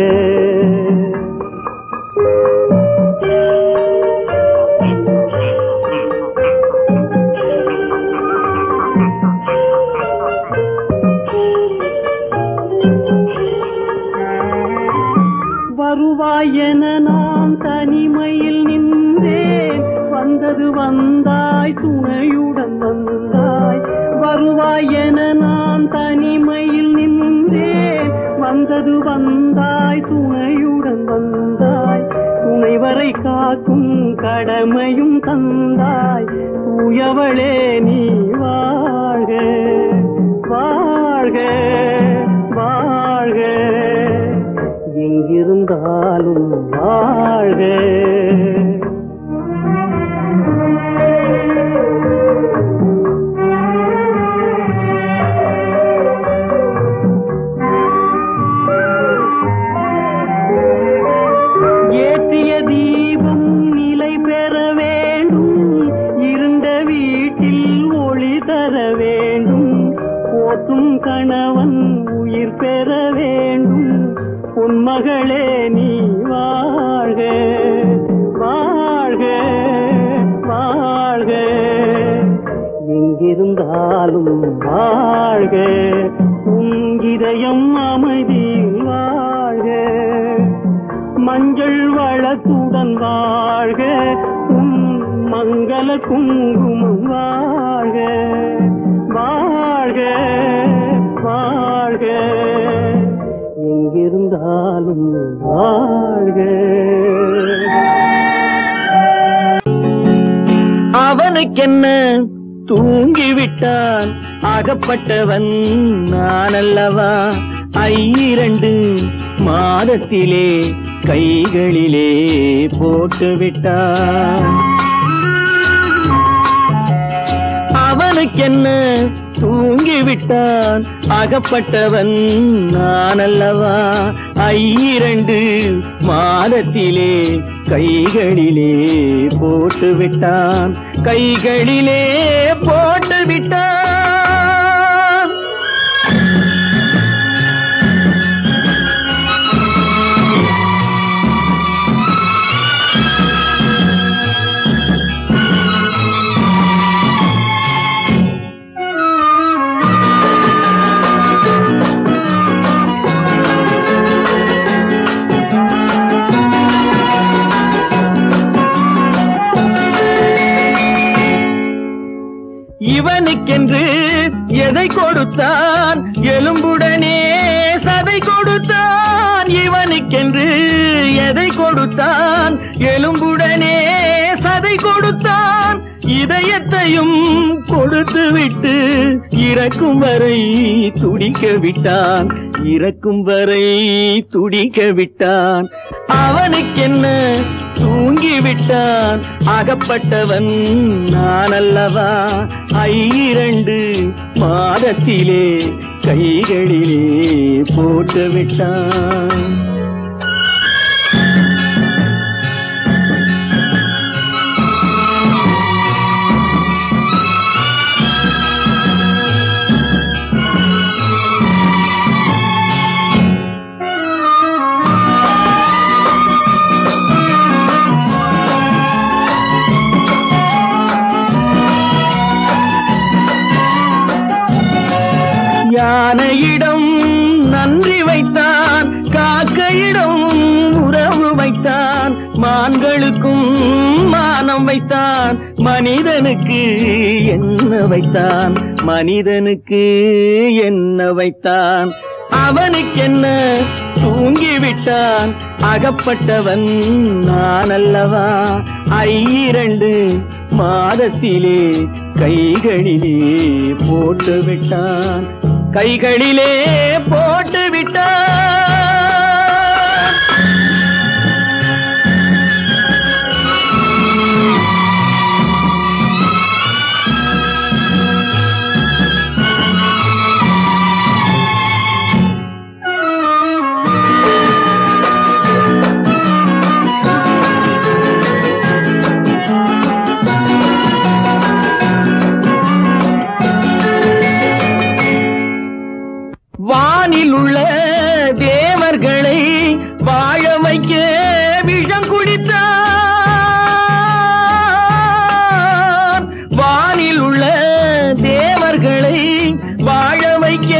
வருவாயென நான் தனிமையில் நின்றேன், வந்தது வந்தாய் துணையுடன் வந்தாய். வருவாயென நான் தனிமையில் நின்றேன், வந்தது வந்தாய் துணையுடன் வந்தாய். துணைவரை காக்கும் கடமையும் தந்தாய், தூயவளே நீ வாழ்க வாழ்க வாழ்க, எங்கிருந்தாலும் வாழ்க. ஏற்றிய தீபம் நிலை பெற வேண்டும், இருண்ட வீட்டில் ஒளி தர வேண்டும். போற்றும் கணவன் உயிர் பெற வேண்டும், பொன்மகளே நீ வாழ்க வாழ்க வாழ்க, எங்கிருந்தாலும் வாழ்க. உன் இதயம் அமைதியில் வாழ்க, மஞ்சள் வளத்துடன் வாழ்க. உன் மங்கள குங்குமம் வாழ்க வாழ்க வாழ்க, எங்கிருந்தாலும் வாழ்க. அவனுக்கென்ன தூங்கிவிட்டான், அகப்பட்டவன் நான் அல்லவா. 2 மாதத்திலே கைகளிலே போட்டுவிட்டான். அவனுக்கென்ன தூங்கிவிட்டான், அகப்பட்டவன் நான் அல்லவா. 2 மாதத்திலே கைகளிலே போட்டுவிட்டான், கைகளிலே போட்டுவிட்டான். இவனுக்கென்று எதை கொடுத்தான், எலும்புடனே சதை கொடுத்தான். இவனுக்கென்று எதை கொடுத்தான், எலும்புடனே சதை கொடுத்தான். இதயத்தையும் கொடுத்து விட்டு இறக்கும் வரை துடிக்க விட்டான், இறக்கும் வரை துடிக்க விட்டான். அவனுக்கென்ன தூங்கிவிட்டான், அகப்பட்டவன் நான் அல்லவா. 2 மாதத்திலே கைகளிலே போட்டுவிட்டான். யானையிடம் நன்றி வைத்தான், காக்கையிடம் உறவு வைத்தான். மான்களுக்கும் மானம் வைத்தான், மனிதனுக்கு என்ன வைத்தான், மனிதனுக்கு என்ன வைத்தான். அவனுக்கென்ன தூங்கிவிட்டான், அகப்பட்டவன் நான் அல்லவா. 2 மாதத்திலே கைகளிலே போட்டுவிட்டான், கைகளிலே போட்டுவிட்டான். குடிக்க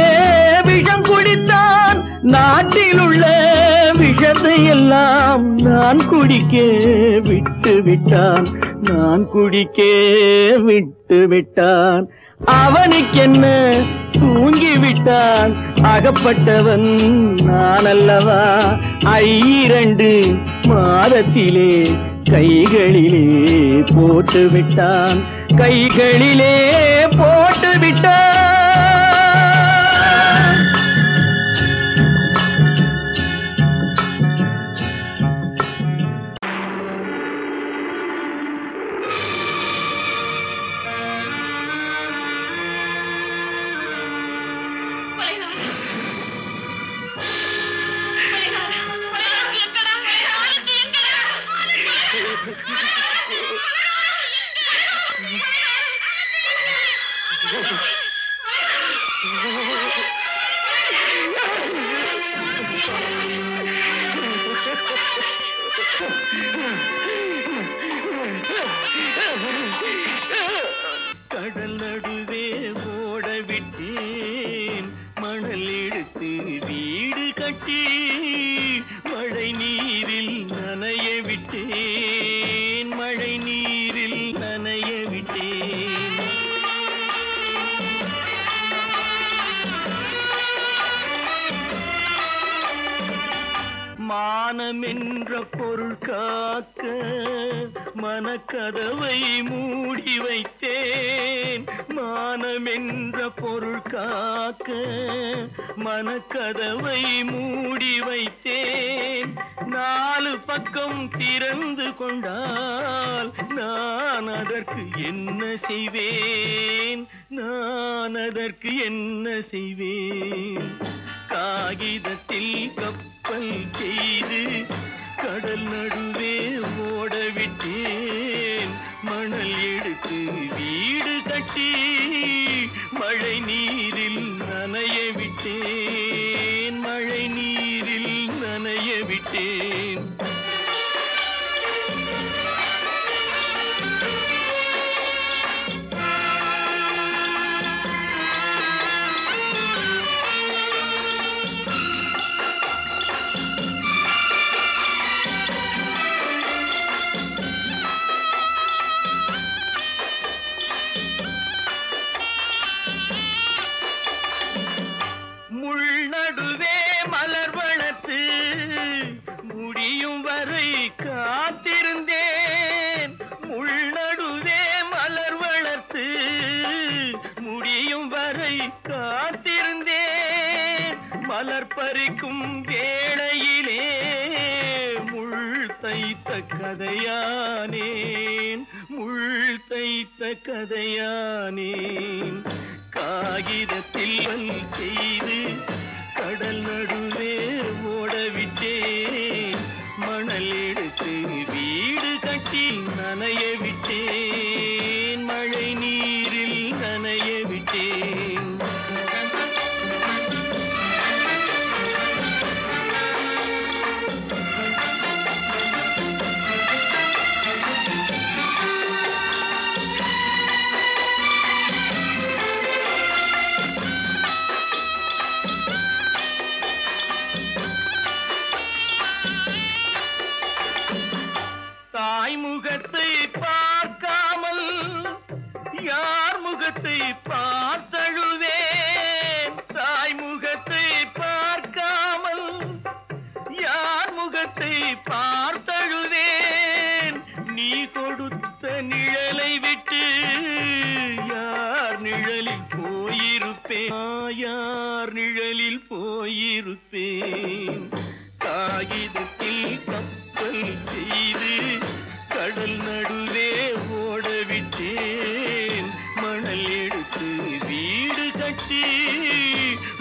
விஷம் குடித்தான், நாட்டில் உள்ள விஷத்தை எல்லாம் நான் குடிக்க விட்டு விட்டான், நான் குடிக்க விட்டு விட்டான். அவனுக்கென்ன தூங்கிவிட்டான், அகப்பட்டவன் நான் அல்லவா. 2 மாதத்திலே கைகளிலே போட்டு விட்டான், கைகளிலே போட்டு விட்டான். கடல் நடுவே ஓட விட்டேன், மணல் எடுத்து வீடு கட்டி மழை நீரில் நனைய விட்டேன், மழை நீரில் நனைய விட்டேன். மானம் என்ற பொருள் காக்க மனக்கதவை மூடி வைத்தேன், மானம் என்ற பொருள் காக்க மனக்கதவை மூடி வைத்தேன். 4 பக்கம் திறந்து கொண்டால் நான் அதற்கு என்ன செய்வேன், நான் அதற்கு என்ன செய்வேன். காகிதத்தில் கப்பல் செய்து கடல் நடுவே ஓட விட்டேன், மணல் எடுத்து வீடு கட்டி மழை நீரில் நனைய விட்டேன், மழை நீரில் நனைய விட்டேன். முள்நடுவே மலர் வளர்த்து முடியும் வரை காத்திருந்தேன், முள்நடுவே மலர் வளர்த்து முடியும் வரை காத்திருந்தேன். மலர் பறிக்கும் வேளையிலே முள் தைத்த கதையானேன், முள் தைத்த கதையானேன். காகிதத்தில் செய்து கடல் நடுவே ஓடவிட்டேன், மணல் எடுத்து வீடு கட்டி நனைய விட்டேன், மழை நீரில் நனைய விட்டேன். முகத்தை பார்க்காமல் யார் முகத்தை பார்த்தழுவேன், தாய் முகத்தை பார்க்காமல் யார் முகத்தை பார்த்தழுவேன். நீ கொடுத்த நிழலை விட்டு யார் நிழலில் போயிருப்பேன், யார் நிழலில் போயிருப்பேன். காகிதத்தில் கப்பல் செய்து கடல் நடுவே ஓடவிட்டேன், மணல் எடுத்து வீடு கட்டி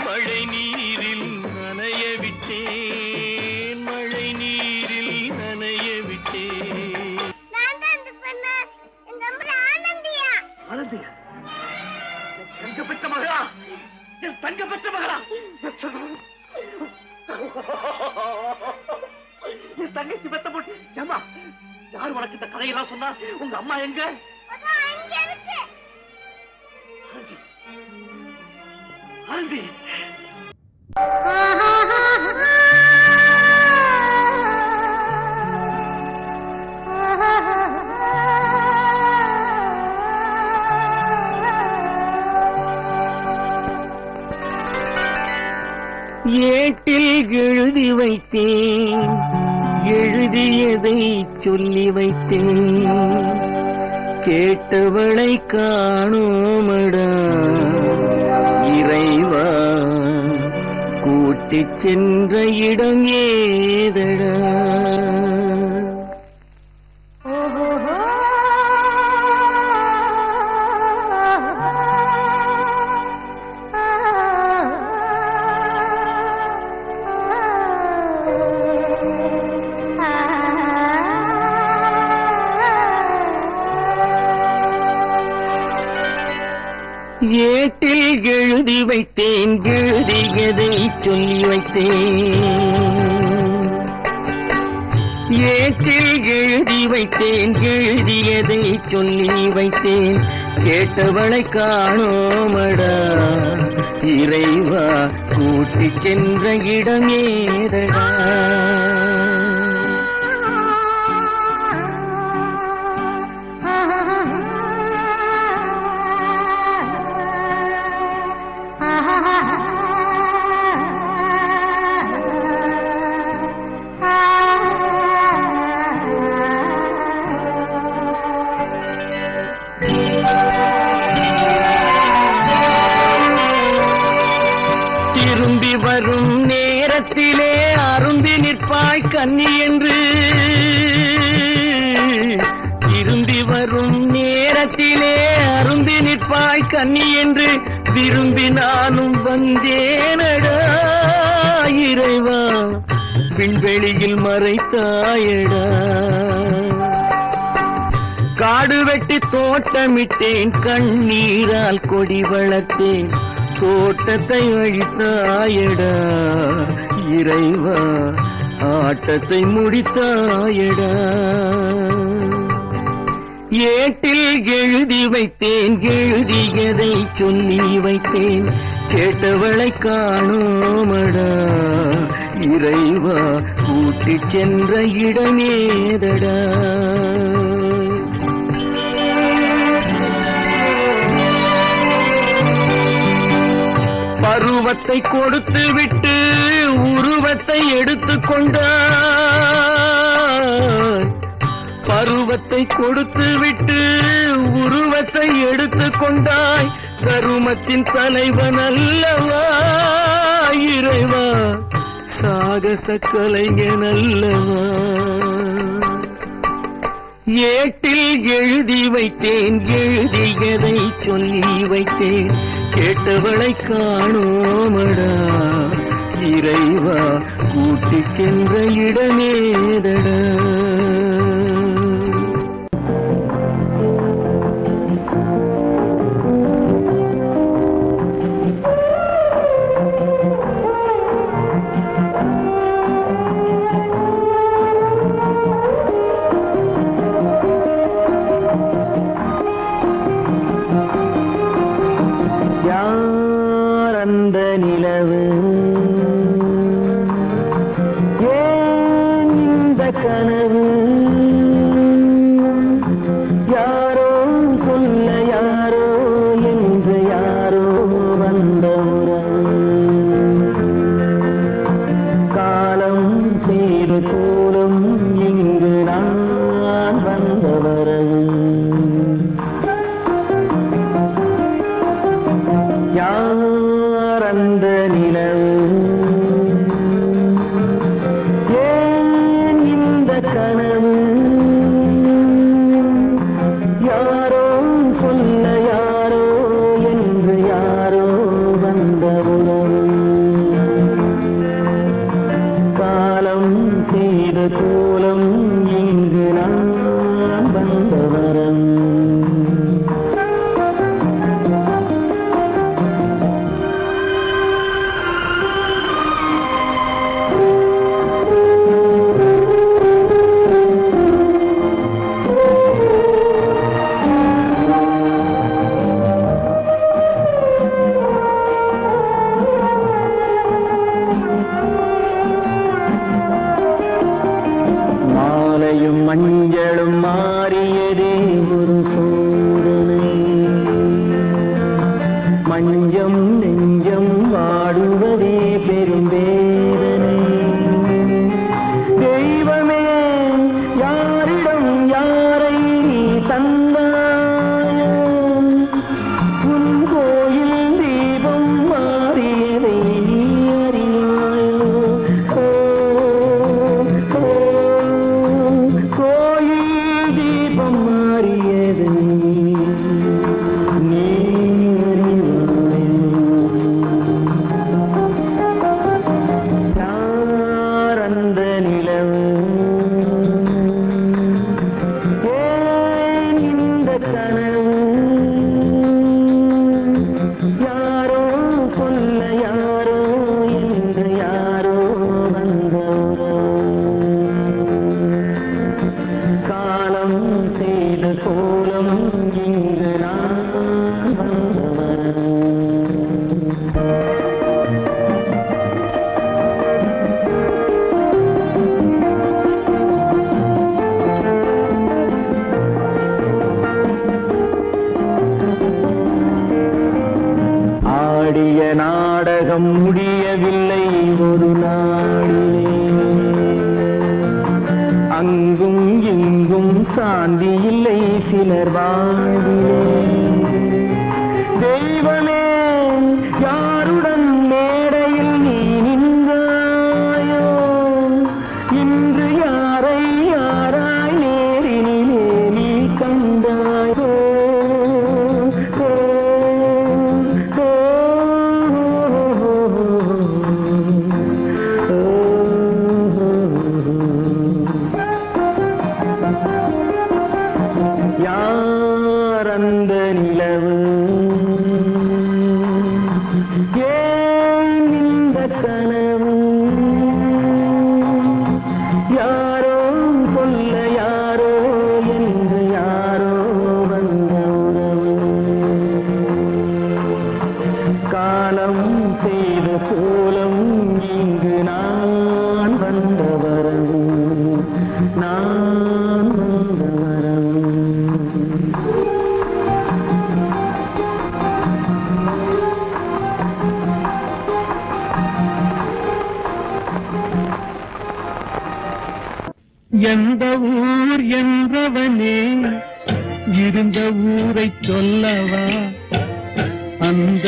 மழை நீரில் நனைய விட்டேன், மழை நீரில் நனைய விட்டேன். ஆனந்தியா, தங்க பெற்ற மகளா, என் தங்க பெற்ற மகளா, என் தங்கச்சி பெத்த போட்டு ஏமா யார் உனக்கு இந்த கதையெல்லாம் சொன்னா? உங்க அம்மா எங்க? சாந்தி ஏட்டில் எழுதி வைத்தேன், எழுதியதை சொல்லி வைத்தேன், கேட்டவளை காணோமடா இறைவா, கூட்டிச் சென்ற இடம் ஏதடா. ஏட்டில் எழுதி வைத்தேன், எழுதியதை சொல்லி வைத்தேன், ஏட்டில் எழுதி வைத்தேன், எழுதியதை சொல்லி வைத்தேன், கேட்டவளை காணோமடா இறைவா, கூட்டிச் சென்ற இடம் ஏதடா. திரும்பி வரும் நேரத்திலே அரும்பி நிற்பாய் கன்னி என்று, திரும்பி வரும் நேரத்திலே அரும்பி நிற்பாய் கன்னி என்று விரும்பி நானும் வந்தேனடா இறைவா, விண்வெளியில் மறைத்தாயடா. காடு வெட்டி தோட்டமிட்டேன், கண்ணீரால் கொடி வளர்த்தேன், தோட்டத்தை அழித்தாயடா இறைவா, ஆட்டத்தை முடித்தாயடா. ஏட்டில் எழுதி வைத்தேன், எழுதியதை சொல்லி வைத்தேன், கேட்டவளை காணோமடா இறைவா, கூட்டிச் சென்ற இடமேதடா. பருவத்தை கொடுத்து விட்டு உருவத்தை எடுத்துக் கொண்டாய், பருவத்தை கொடுத்து விட்டு உருவத்தை எடுத்துக் கொண்டாய், கருமத்தின் தலைவன் அல்லவா இறைவா, சாகச கலைஞன் அல்லவா. ஏட்டில் எழுதி வைத்தேன், எழுதியதை சொல்லி வைத்தேன், கேட்டவளை காணோமடா இறைவா, கூட்டிச் சென்ற இடமேதடா. அந்த நிலவு ஏன் இந்த கனவு, யாரோ சொல்ல யாரோ என்று யாரோ வந்த உறவு, காலம் செய்து கூறும் இங்கு நான் வந்த வரவு. யார் அந்த நிலவு ஏன் இந்த கனவு, யாரோ சொல்ல யாரோ என்று யாரோ வந்த உறவு, காலம் செய்த கோலம் இங்கு நான் வந்த வரம். மஞ்சம் நெஞ்சம் வாடுவதே பெரும் வேதனை. தெய்வமே யாரிடம் யாரை நீ தந்தாயோ, உன் கோயில் தீபம் மாறியதை நீ அறியாயோ. கோயில் தீபம் மாறியதை நீ யாரந்த நிலவு, ஏன் இந்த கனவு, யாரோ சொல்ல யாரோ என்று யாரோ வந்தவரோ, காலம் செய்த கோலம் இங்கு நான் வந்தவன். ஆடிய நாடகம் முடியவில்லை ஒரு நாளிலே, அங்கும் இங்கும் சாந்தி இல்லை சிலர் வாழ்விலே. தெய்வமே யாருடன் மேடையில் நீ நின்றாயோ, இன்று யாரை யாராய் நேரினிலே நீ கண்டாயோ. யாரந்த நிலவு, ஏன் இந்த கனவு, யாரோ சொல்ல யாரோ என்று யாரோ வந்த உறவு, காலம் செய்த கோலம் இங்கு நான் வந்த வரவு, நான் வந்த வரவு. எந்த ஊர் என்றவனே இருந்த ஊரை சொல்லவா, அந்த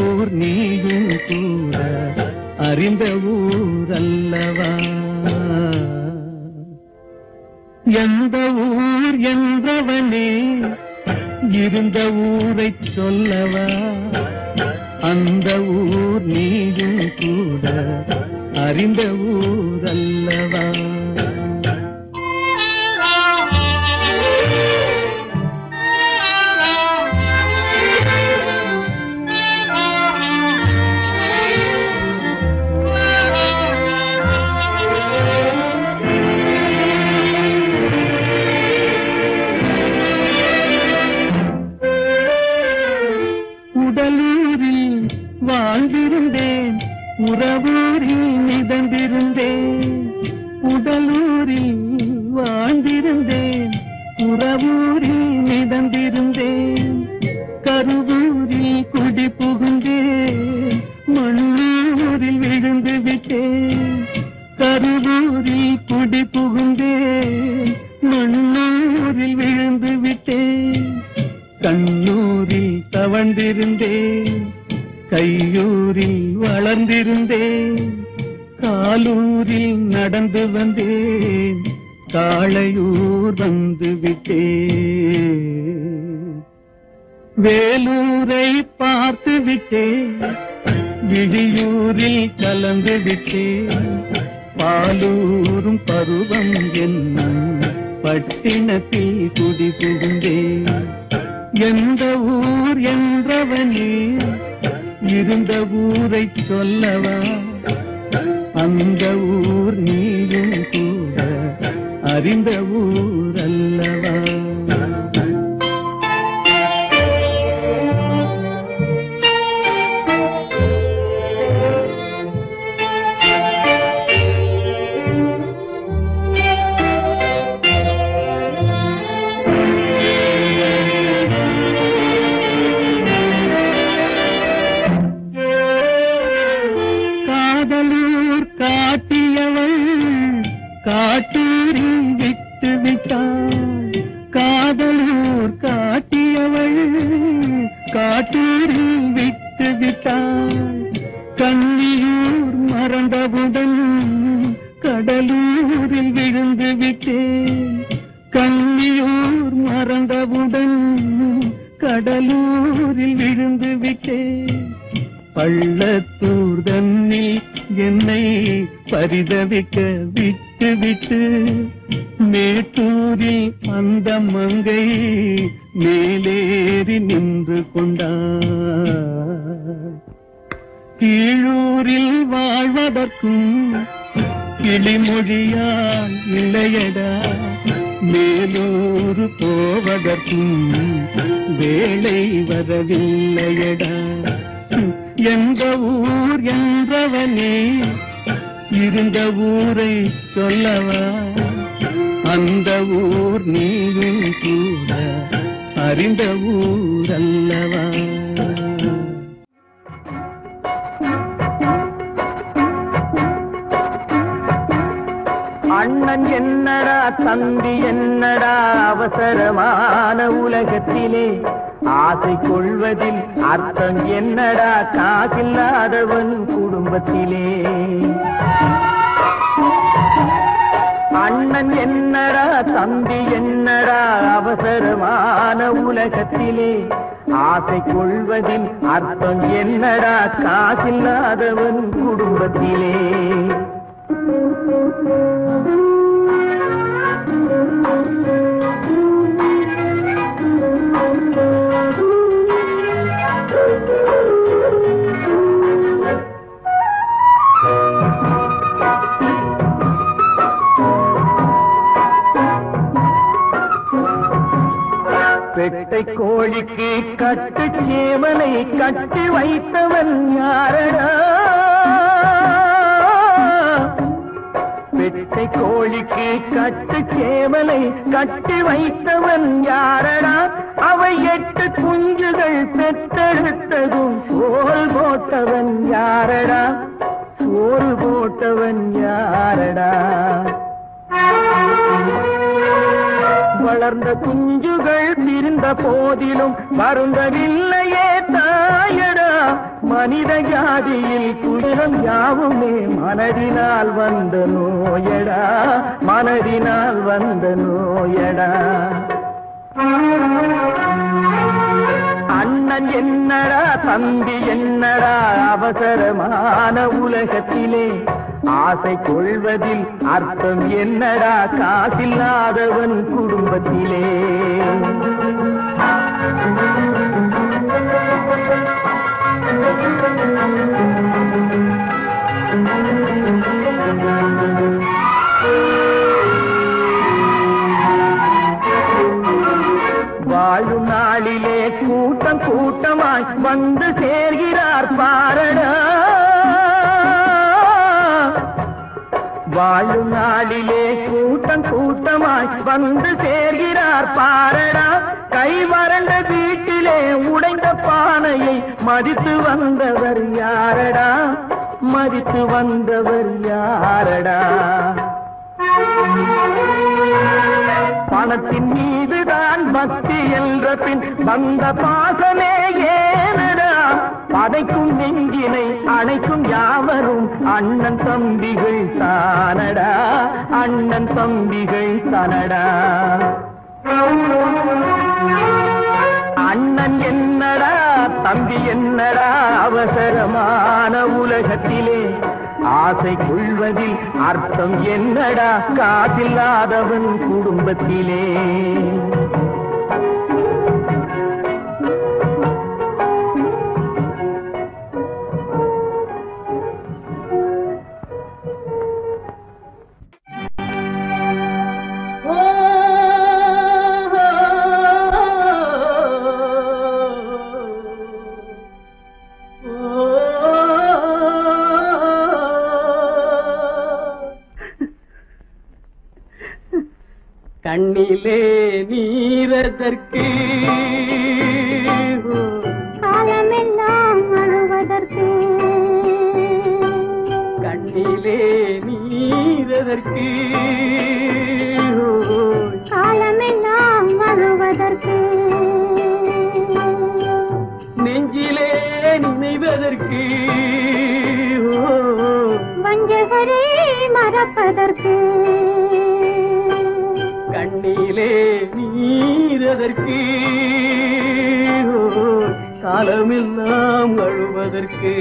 ஊர் நீயும் கூட அறிந்த ஊர் அல்லவா. எந்த ஊர் என்றவனே இருந்த ஊரை சொல்லவா, அந்த ஊர் நீயும் கூட அறிந்த ஊர் அல்லவா. உடலூரில் வாழ்ந்திருந்தேன், உறவூரில் மிதந்திருந்தேன். உடலூரில் வாழ்ந்திருந்தேன், உறவூரில் மிதந்திருந்தேன். கருவூரில் குடி புகுந்தேன், மண்ணூரில் விழுந்து விட்டேன். கருவூரில் குடி புகுந்தேன், மண்ணூரில் விழுந்து விட்டேன். கண்ணூரில் தவழ்ந்திருந்தேன், கையூரில் வளர்ந்திருந்தேன். காலூரில் நடந்து வந்தேன், காளையூர் வந்து விட்டேன். வேலூரை பார்த்து விட்டேன், விழியூரில் கலந்து விட்டேன். பாலூரும் பருவம் என்னும் பட்டினத்தில் குடி புகுந்தேன். எந்த ஊர் என்றவனே இருந்த ஊரை சொல்லவா, அந்த ஊர் நீயும் கூட அறிந்த ஊர் அல்லவா. பள்ளத்தூர் தன்னில் என்னை பரிதவிக்க விட்டு விட்டு மேட்டூரில் அந்த மங்கை மேலேறி நின்று கொண்டார். கீழூரில் வாழ்வதற்கும் கிளிமொழியால் இல்லையடா, மேலூர் போவதற்கும் வேலை வரவில்லையடா. எந்த ஊர் என்றவனே இருந்த ஊரை சொல்லவா, அந்த ஊர் நீயும் கூட அறிந்த ஊர் அல்லவா. அண்ணன் என்னடா தம்பி என்னடா அவசரமான உலகத்திலே, ஆசை கொள்வதில் அர்த்தம் என்னடா காசில்லாதவன் குடும்பத்திலே. அண்ணன் என்னடா தம்பி என்னடா அவசரமான உலகத்திலே, ஆசை கொள்வதில் அர்த்தம் என்னடா காசில்லாதவன் குடும்பத்திலே. பெட்டை கோழிக்கு கட்டு சேவலை கட்டி வைத்தவன் யாரடா, பெட்டை கோழிக்கு கட்டு சேவலை கட்டி வைத்தவன் யாரடா, அவை 8 குஞ்சுகள் பெற்றெடுத்ததும் சோல் போட்டவன் யாரடா, சோல் போட்டவன் யாரடா. வளர்ந்த குஞ்சுகள் பிரிந்த போதிலும் வருந்தவில்லையே தாயடா, மனித ஜாதியில் துயரம் யாவுமே மனதினால் வந்த நோயடா, மனதினால் வந்த நோயடா. அண்ணன் என்னடா தம்பி என்னடா அவசரமான உலகத்திலே, ஆசை கொள்வதில் அர்த்தம் என்னடா காசில்லாதவன் குடும்பத்திலே. வாழும் நாளிலே கூட்டம் கூட்டமாய் வந்து சேர்கிறார் பாரடா, வாழும் நாளிலே கூட்டம் கூட்டமாய் வந்து சேர்கிறார் பாரடா. கை வறண்ட வீட்டிலே உடைந்த பானையை மதித்து வந்தவர் யாரடா, மதித்து வந்தவர் யாரடா. பணத்தின் மீதுதான் பக்தி என்ற பின் வந்த பாசமே ஏனடா, பதைக்கும் நெஞ்சினை அணைக்கும் யாவரும் அண்ணன் தம்பிகள் தானடா, அண்ணன் தம்பிகள் தானடா. அண்ணன் என்னடா தம்பி என்னடா அவசரமான உலகத்திலே, ஆசை கொள்வதில் அர்த்தம் என்னடா காசில்லாதவன் குடும்பத்திலே. கண்ணிலே நீரதற்கு காலமெல்லாம் அழுவதற்கு, கண்ணிலே நீரதற்கு காலமெல்லாம் அழுவதற்கு, நெஞ்சிலே நினைவதற்கு வஞ்சகரே மறப்பதற்கு, கண்ணிலே நீரதற்கு காலமெல்லாம் அழுவதற்கு.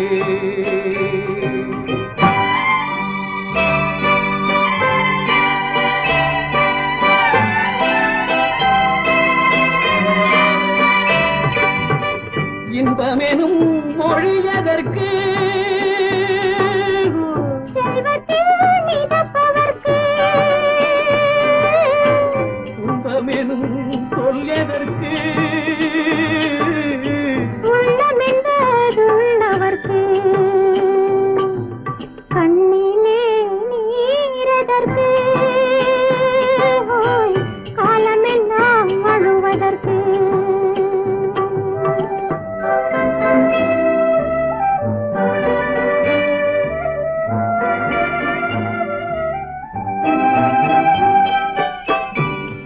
இன்பமெனும் மொழியதற்கு, துன்பமெனும் சொல்யதற்கு, உள்ளமென்பதுள்ளவர்க்கு, கண்ணிலே நீரதற்கு, காலமெல்லாம் அழுவதற்கு.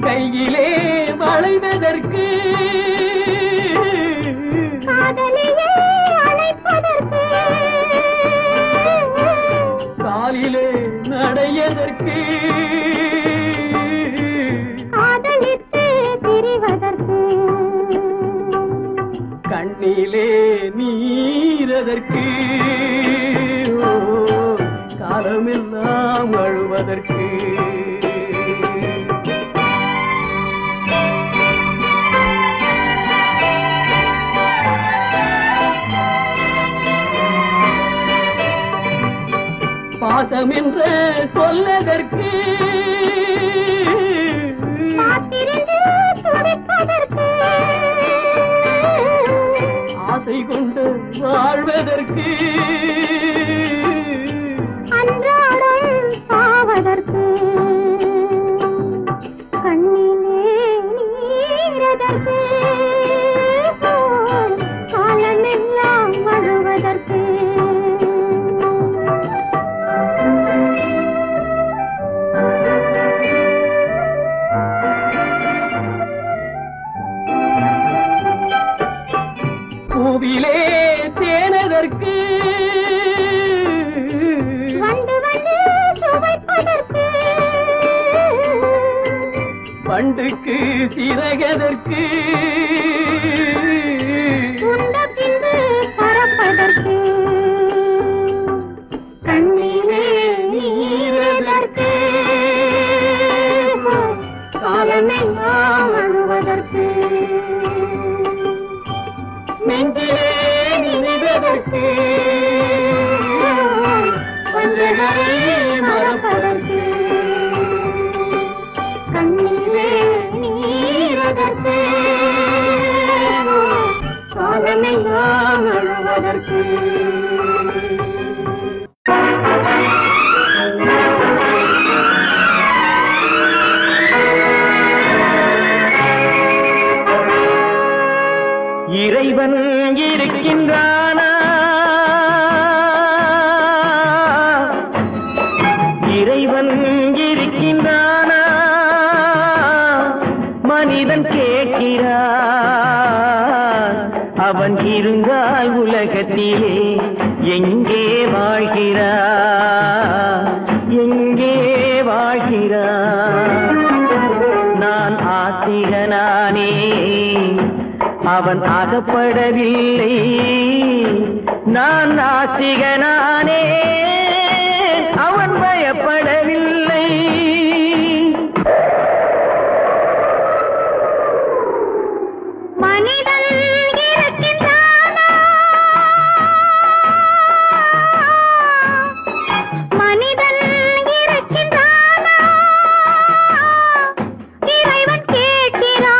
கையிலே வளைவதற்கு, காதலியே அழைப்பதற்கு, காலிலே நடையதற்கு, காதலித்து திரிவதற்கு, கண்ணிலே நீரதற்கு, காலமெல்லாம் அழுவதற்கு. பாசம் என்று சொல்லதற்கு, காத்திருந்து துடிப்பதற்கு, ஆசை கொண்டு வாழ்வதற்கு, அன்றாடம் சாவதற்கு, கண்ணிலே நீரதற்கு, காலமெல்லாம் அழுவதற்கு. பூவிலே தேனதற்கு, வந்து வந்து சுவைப்பதற்கு, பண்டுக்கு சிறகதற்கு, உண்ட பின்பு பறப்பதற்கு, கண்ணிலே நீரதற்கு, காலமெல்லாம் அழுவதற்கு. நெஞ்சிலே நினைவதற்கு, பஞ்சகரை மறப்பதற்கு, கண்ணிலே நீரதற்கு, காலமெல்லாம் அழுவதற்கு. இறைவன் இருக்கின்றானா, இறைவன் இருக்கின்றானா, மனிதன் கேட்கிறான். அவன் இருந்தால் உலகத்திலே எங்கே வாழ்கிறான், எங்கே வாழ்கிறான். நான் ஆசிரியனானே, அவன் அகப்படவில்லை. நான் நாசிகனானே, அவன் பயப்படவில்லை. மனிதன் இருக்கின்றானா, மனிதன் இருக்கின்றானா, இறைவன் கேட்கிறான்.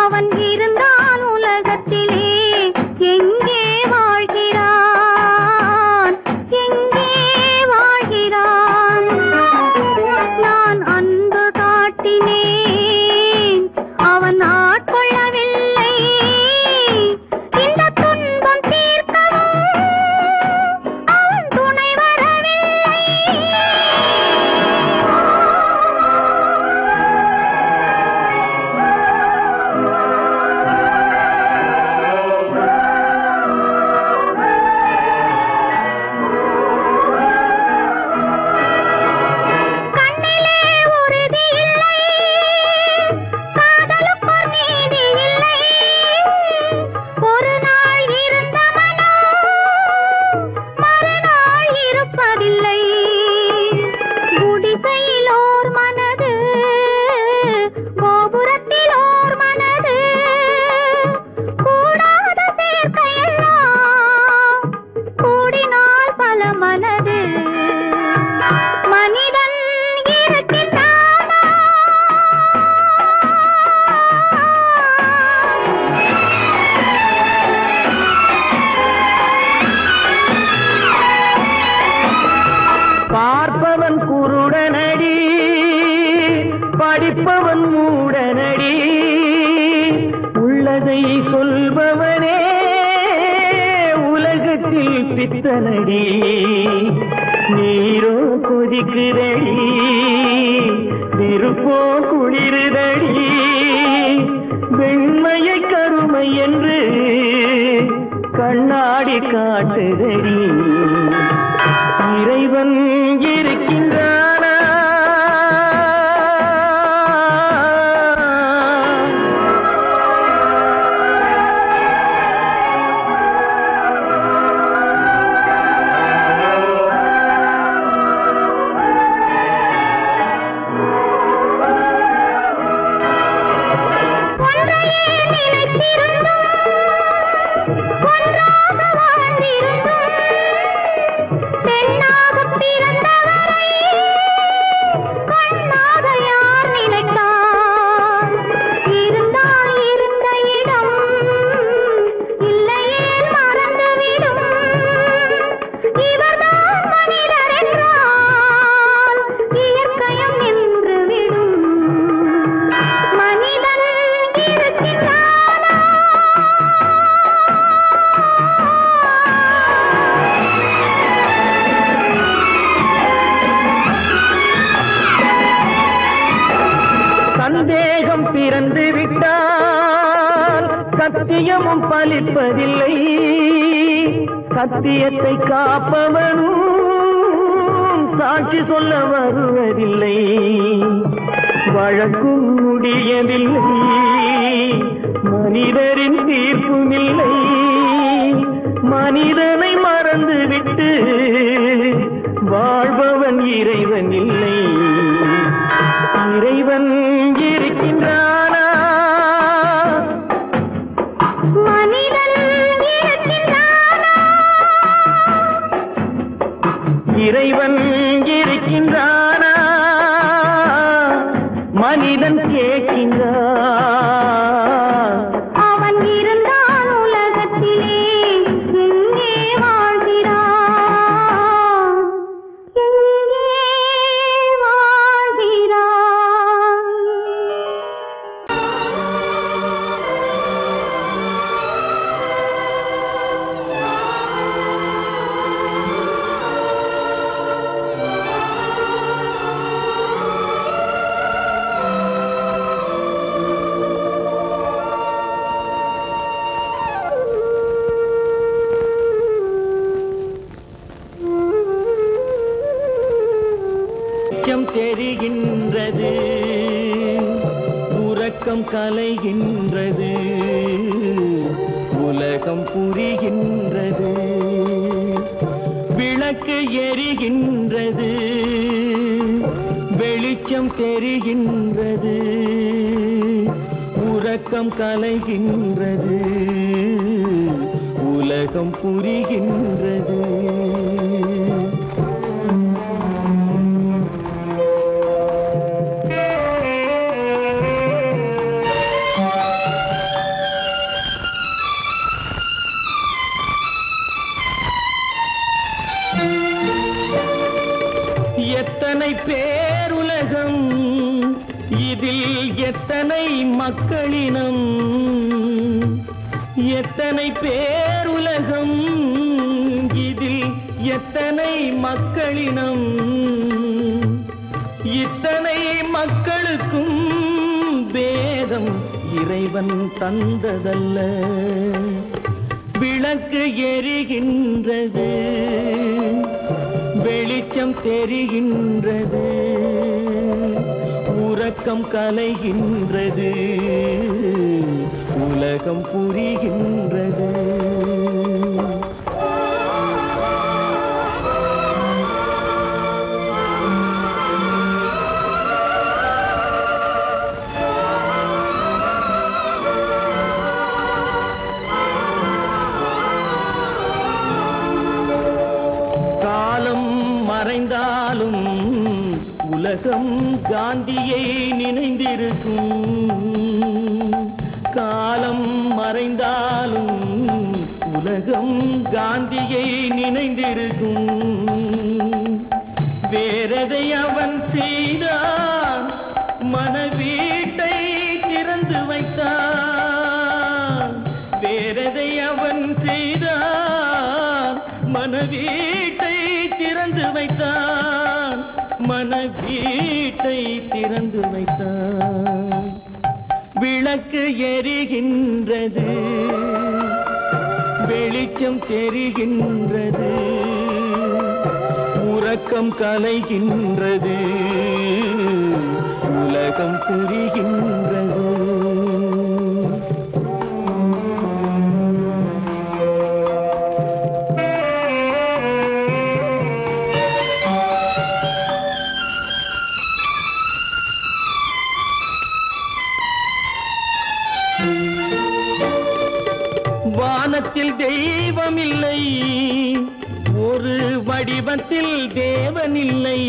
அவன் இருந்தால் உலகத்திலே எங்கே வாழ்கிறான். பித்தனடி நீரோ கொதிக்குதடி நெருப்போ குளிருதடி வெண்மையை கருமை என்று கண்ணாடி காட்டுதடி இறைவன் இருக்கின்றானா சந்தேகம் பிறந்து விட்டால் சத்தியமும் பலிப்பதில்லை சத்தியத்தை காப்பவனும் சாட்சி சொல்ல வருவதில்லை வழக்கும் முடியவில்லை மனிதரின் தீர்ப்பும் இல்லை மனிதனை மறந்துவிட்டு வாழ்பவன் இறைவன் இல்லை இறைவன் இருக்கின்றானா மனிதன் இருக்கின்றானா இறைவன் இருக்கின்றானா மனிதன் கேட்கின்றான் அவன் இருந்தான் உலகத்திலே எங்கே வாழ்கிறான் எங்கே வாழ்கிறான் வெளிச்சம் தெரிகின்றது உறக்கம் கலைகின்றது உலகம் புரிகின்றது விளக்கு எரிகின்றது வெளிச்சம் தெரிகின்றது உறக்கம் கலைகின்றது உலகம் புரிகின்றது எத்தனை பேருலகம் இதில் எத்தனை மக்களினம் எத்தனை பேருலகம் இதில் எத்தனை மக்களினம் இத்தனை மக்களுக்கும் வேதம் இறைவன் தந்ததல்ல விளக்கு எரிகின்றது வெளிச்சம் தெரிகின்றது உறக்கம் கலைகின்றது உலகம் புரிகின்றது மறைந்தாலும் உலகம் காந்தியை நினைந்திருக்கும் காலம் மறைந்தாலும் உலகம் காந்தியை நினைந்திருக்கும் வேறதை அவன் செய்தான் மனவீட்டை திறந்து வைத்தான் வேறதை அவன் செய்தான் மனவீட்டை திறந்து வைத்தான், மனவீட்டை திறந்து வைத்தான். விளக்கு எரிகின்றது, வெளிச்சம் தெரிகின்றது, உறக்கம் கலைகின்றது, உலகம் புரிகின்றது. வானத்தில் தெய்வம் இல்லை, ஒரு வடிவத்தில் தேவன் இல்லை.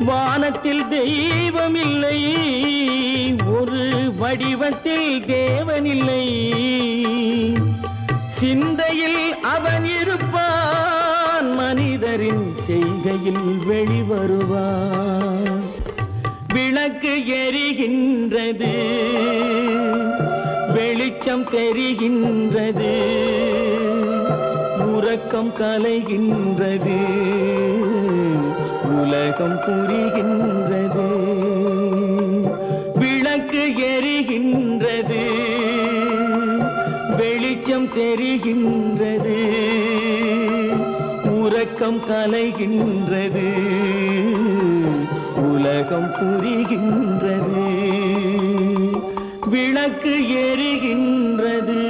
வானத்தில் தெய்வம் இல்லை, ஒரு வடிவத்தில் தேவன் இல்லை. சிந்தையில் அவன் இருப்பான், மனிதரின் செய்கையில் வெளிவருவான். விளக்கு எரிகின்றது, வெளிச்சம் தெரிகின்றது, உறக்கம் கலைகின்றது, உலகம் புரிகின்றது. விளக்கு எரிகின்றது, வெளிச்சம் தெரிகின்றது, உறக்கம் கலைகின்றது, உலகம் புரிகின்றது. விளக்கு எரிகின்றது.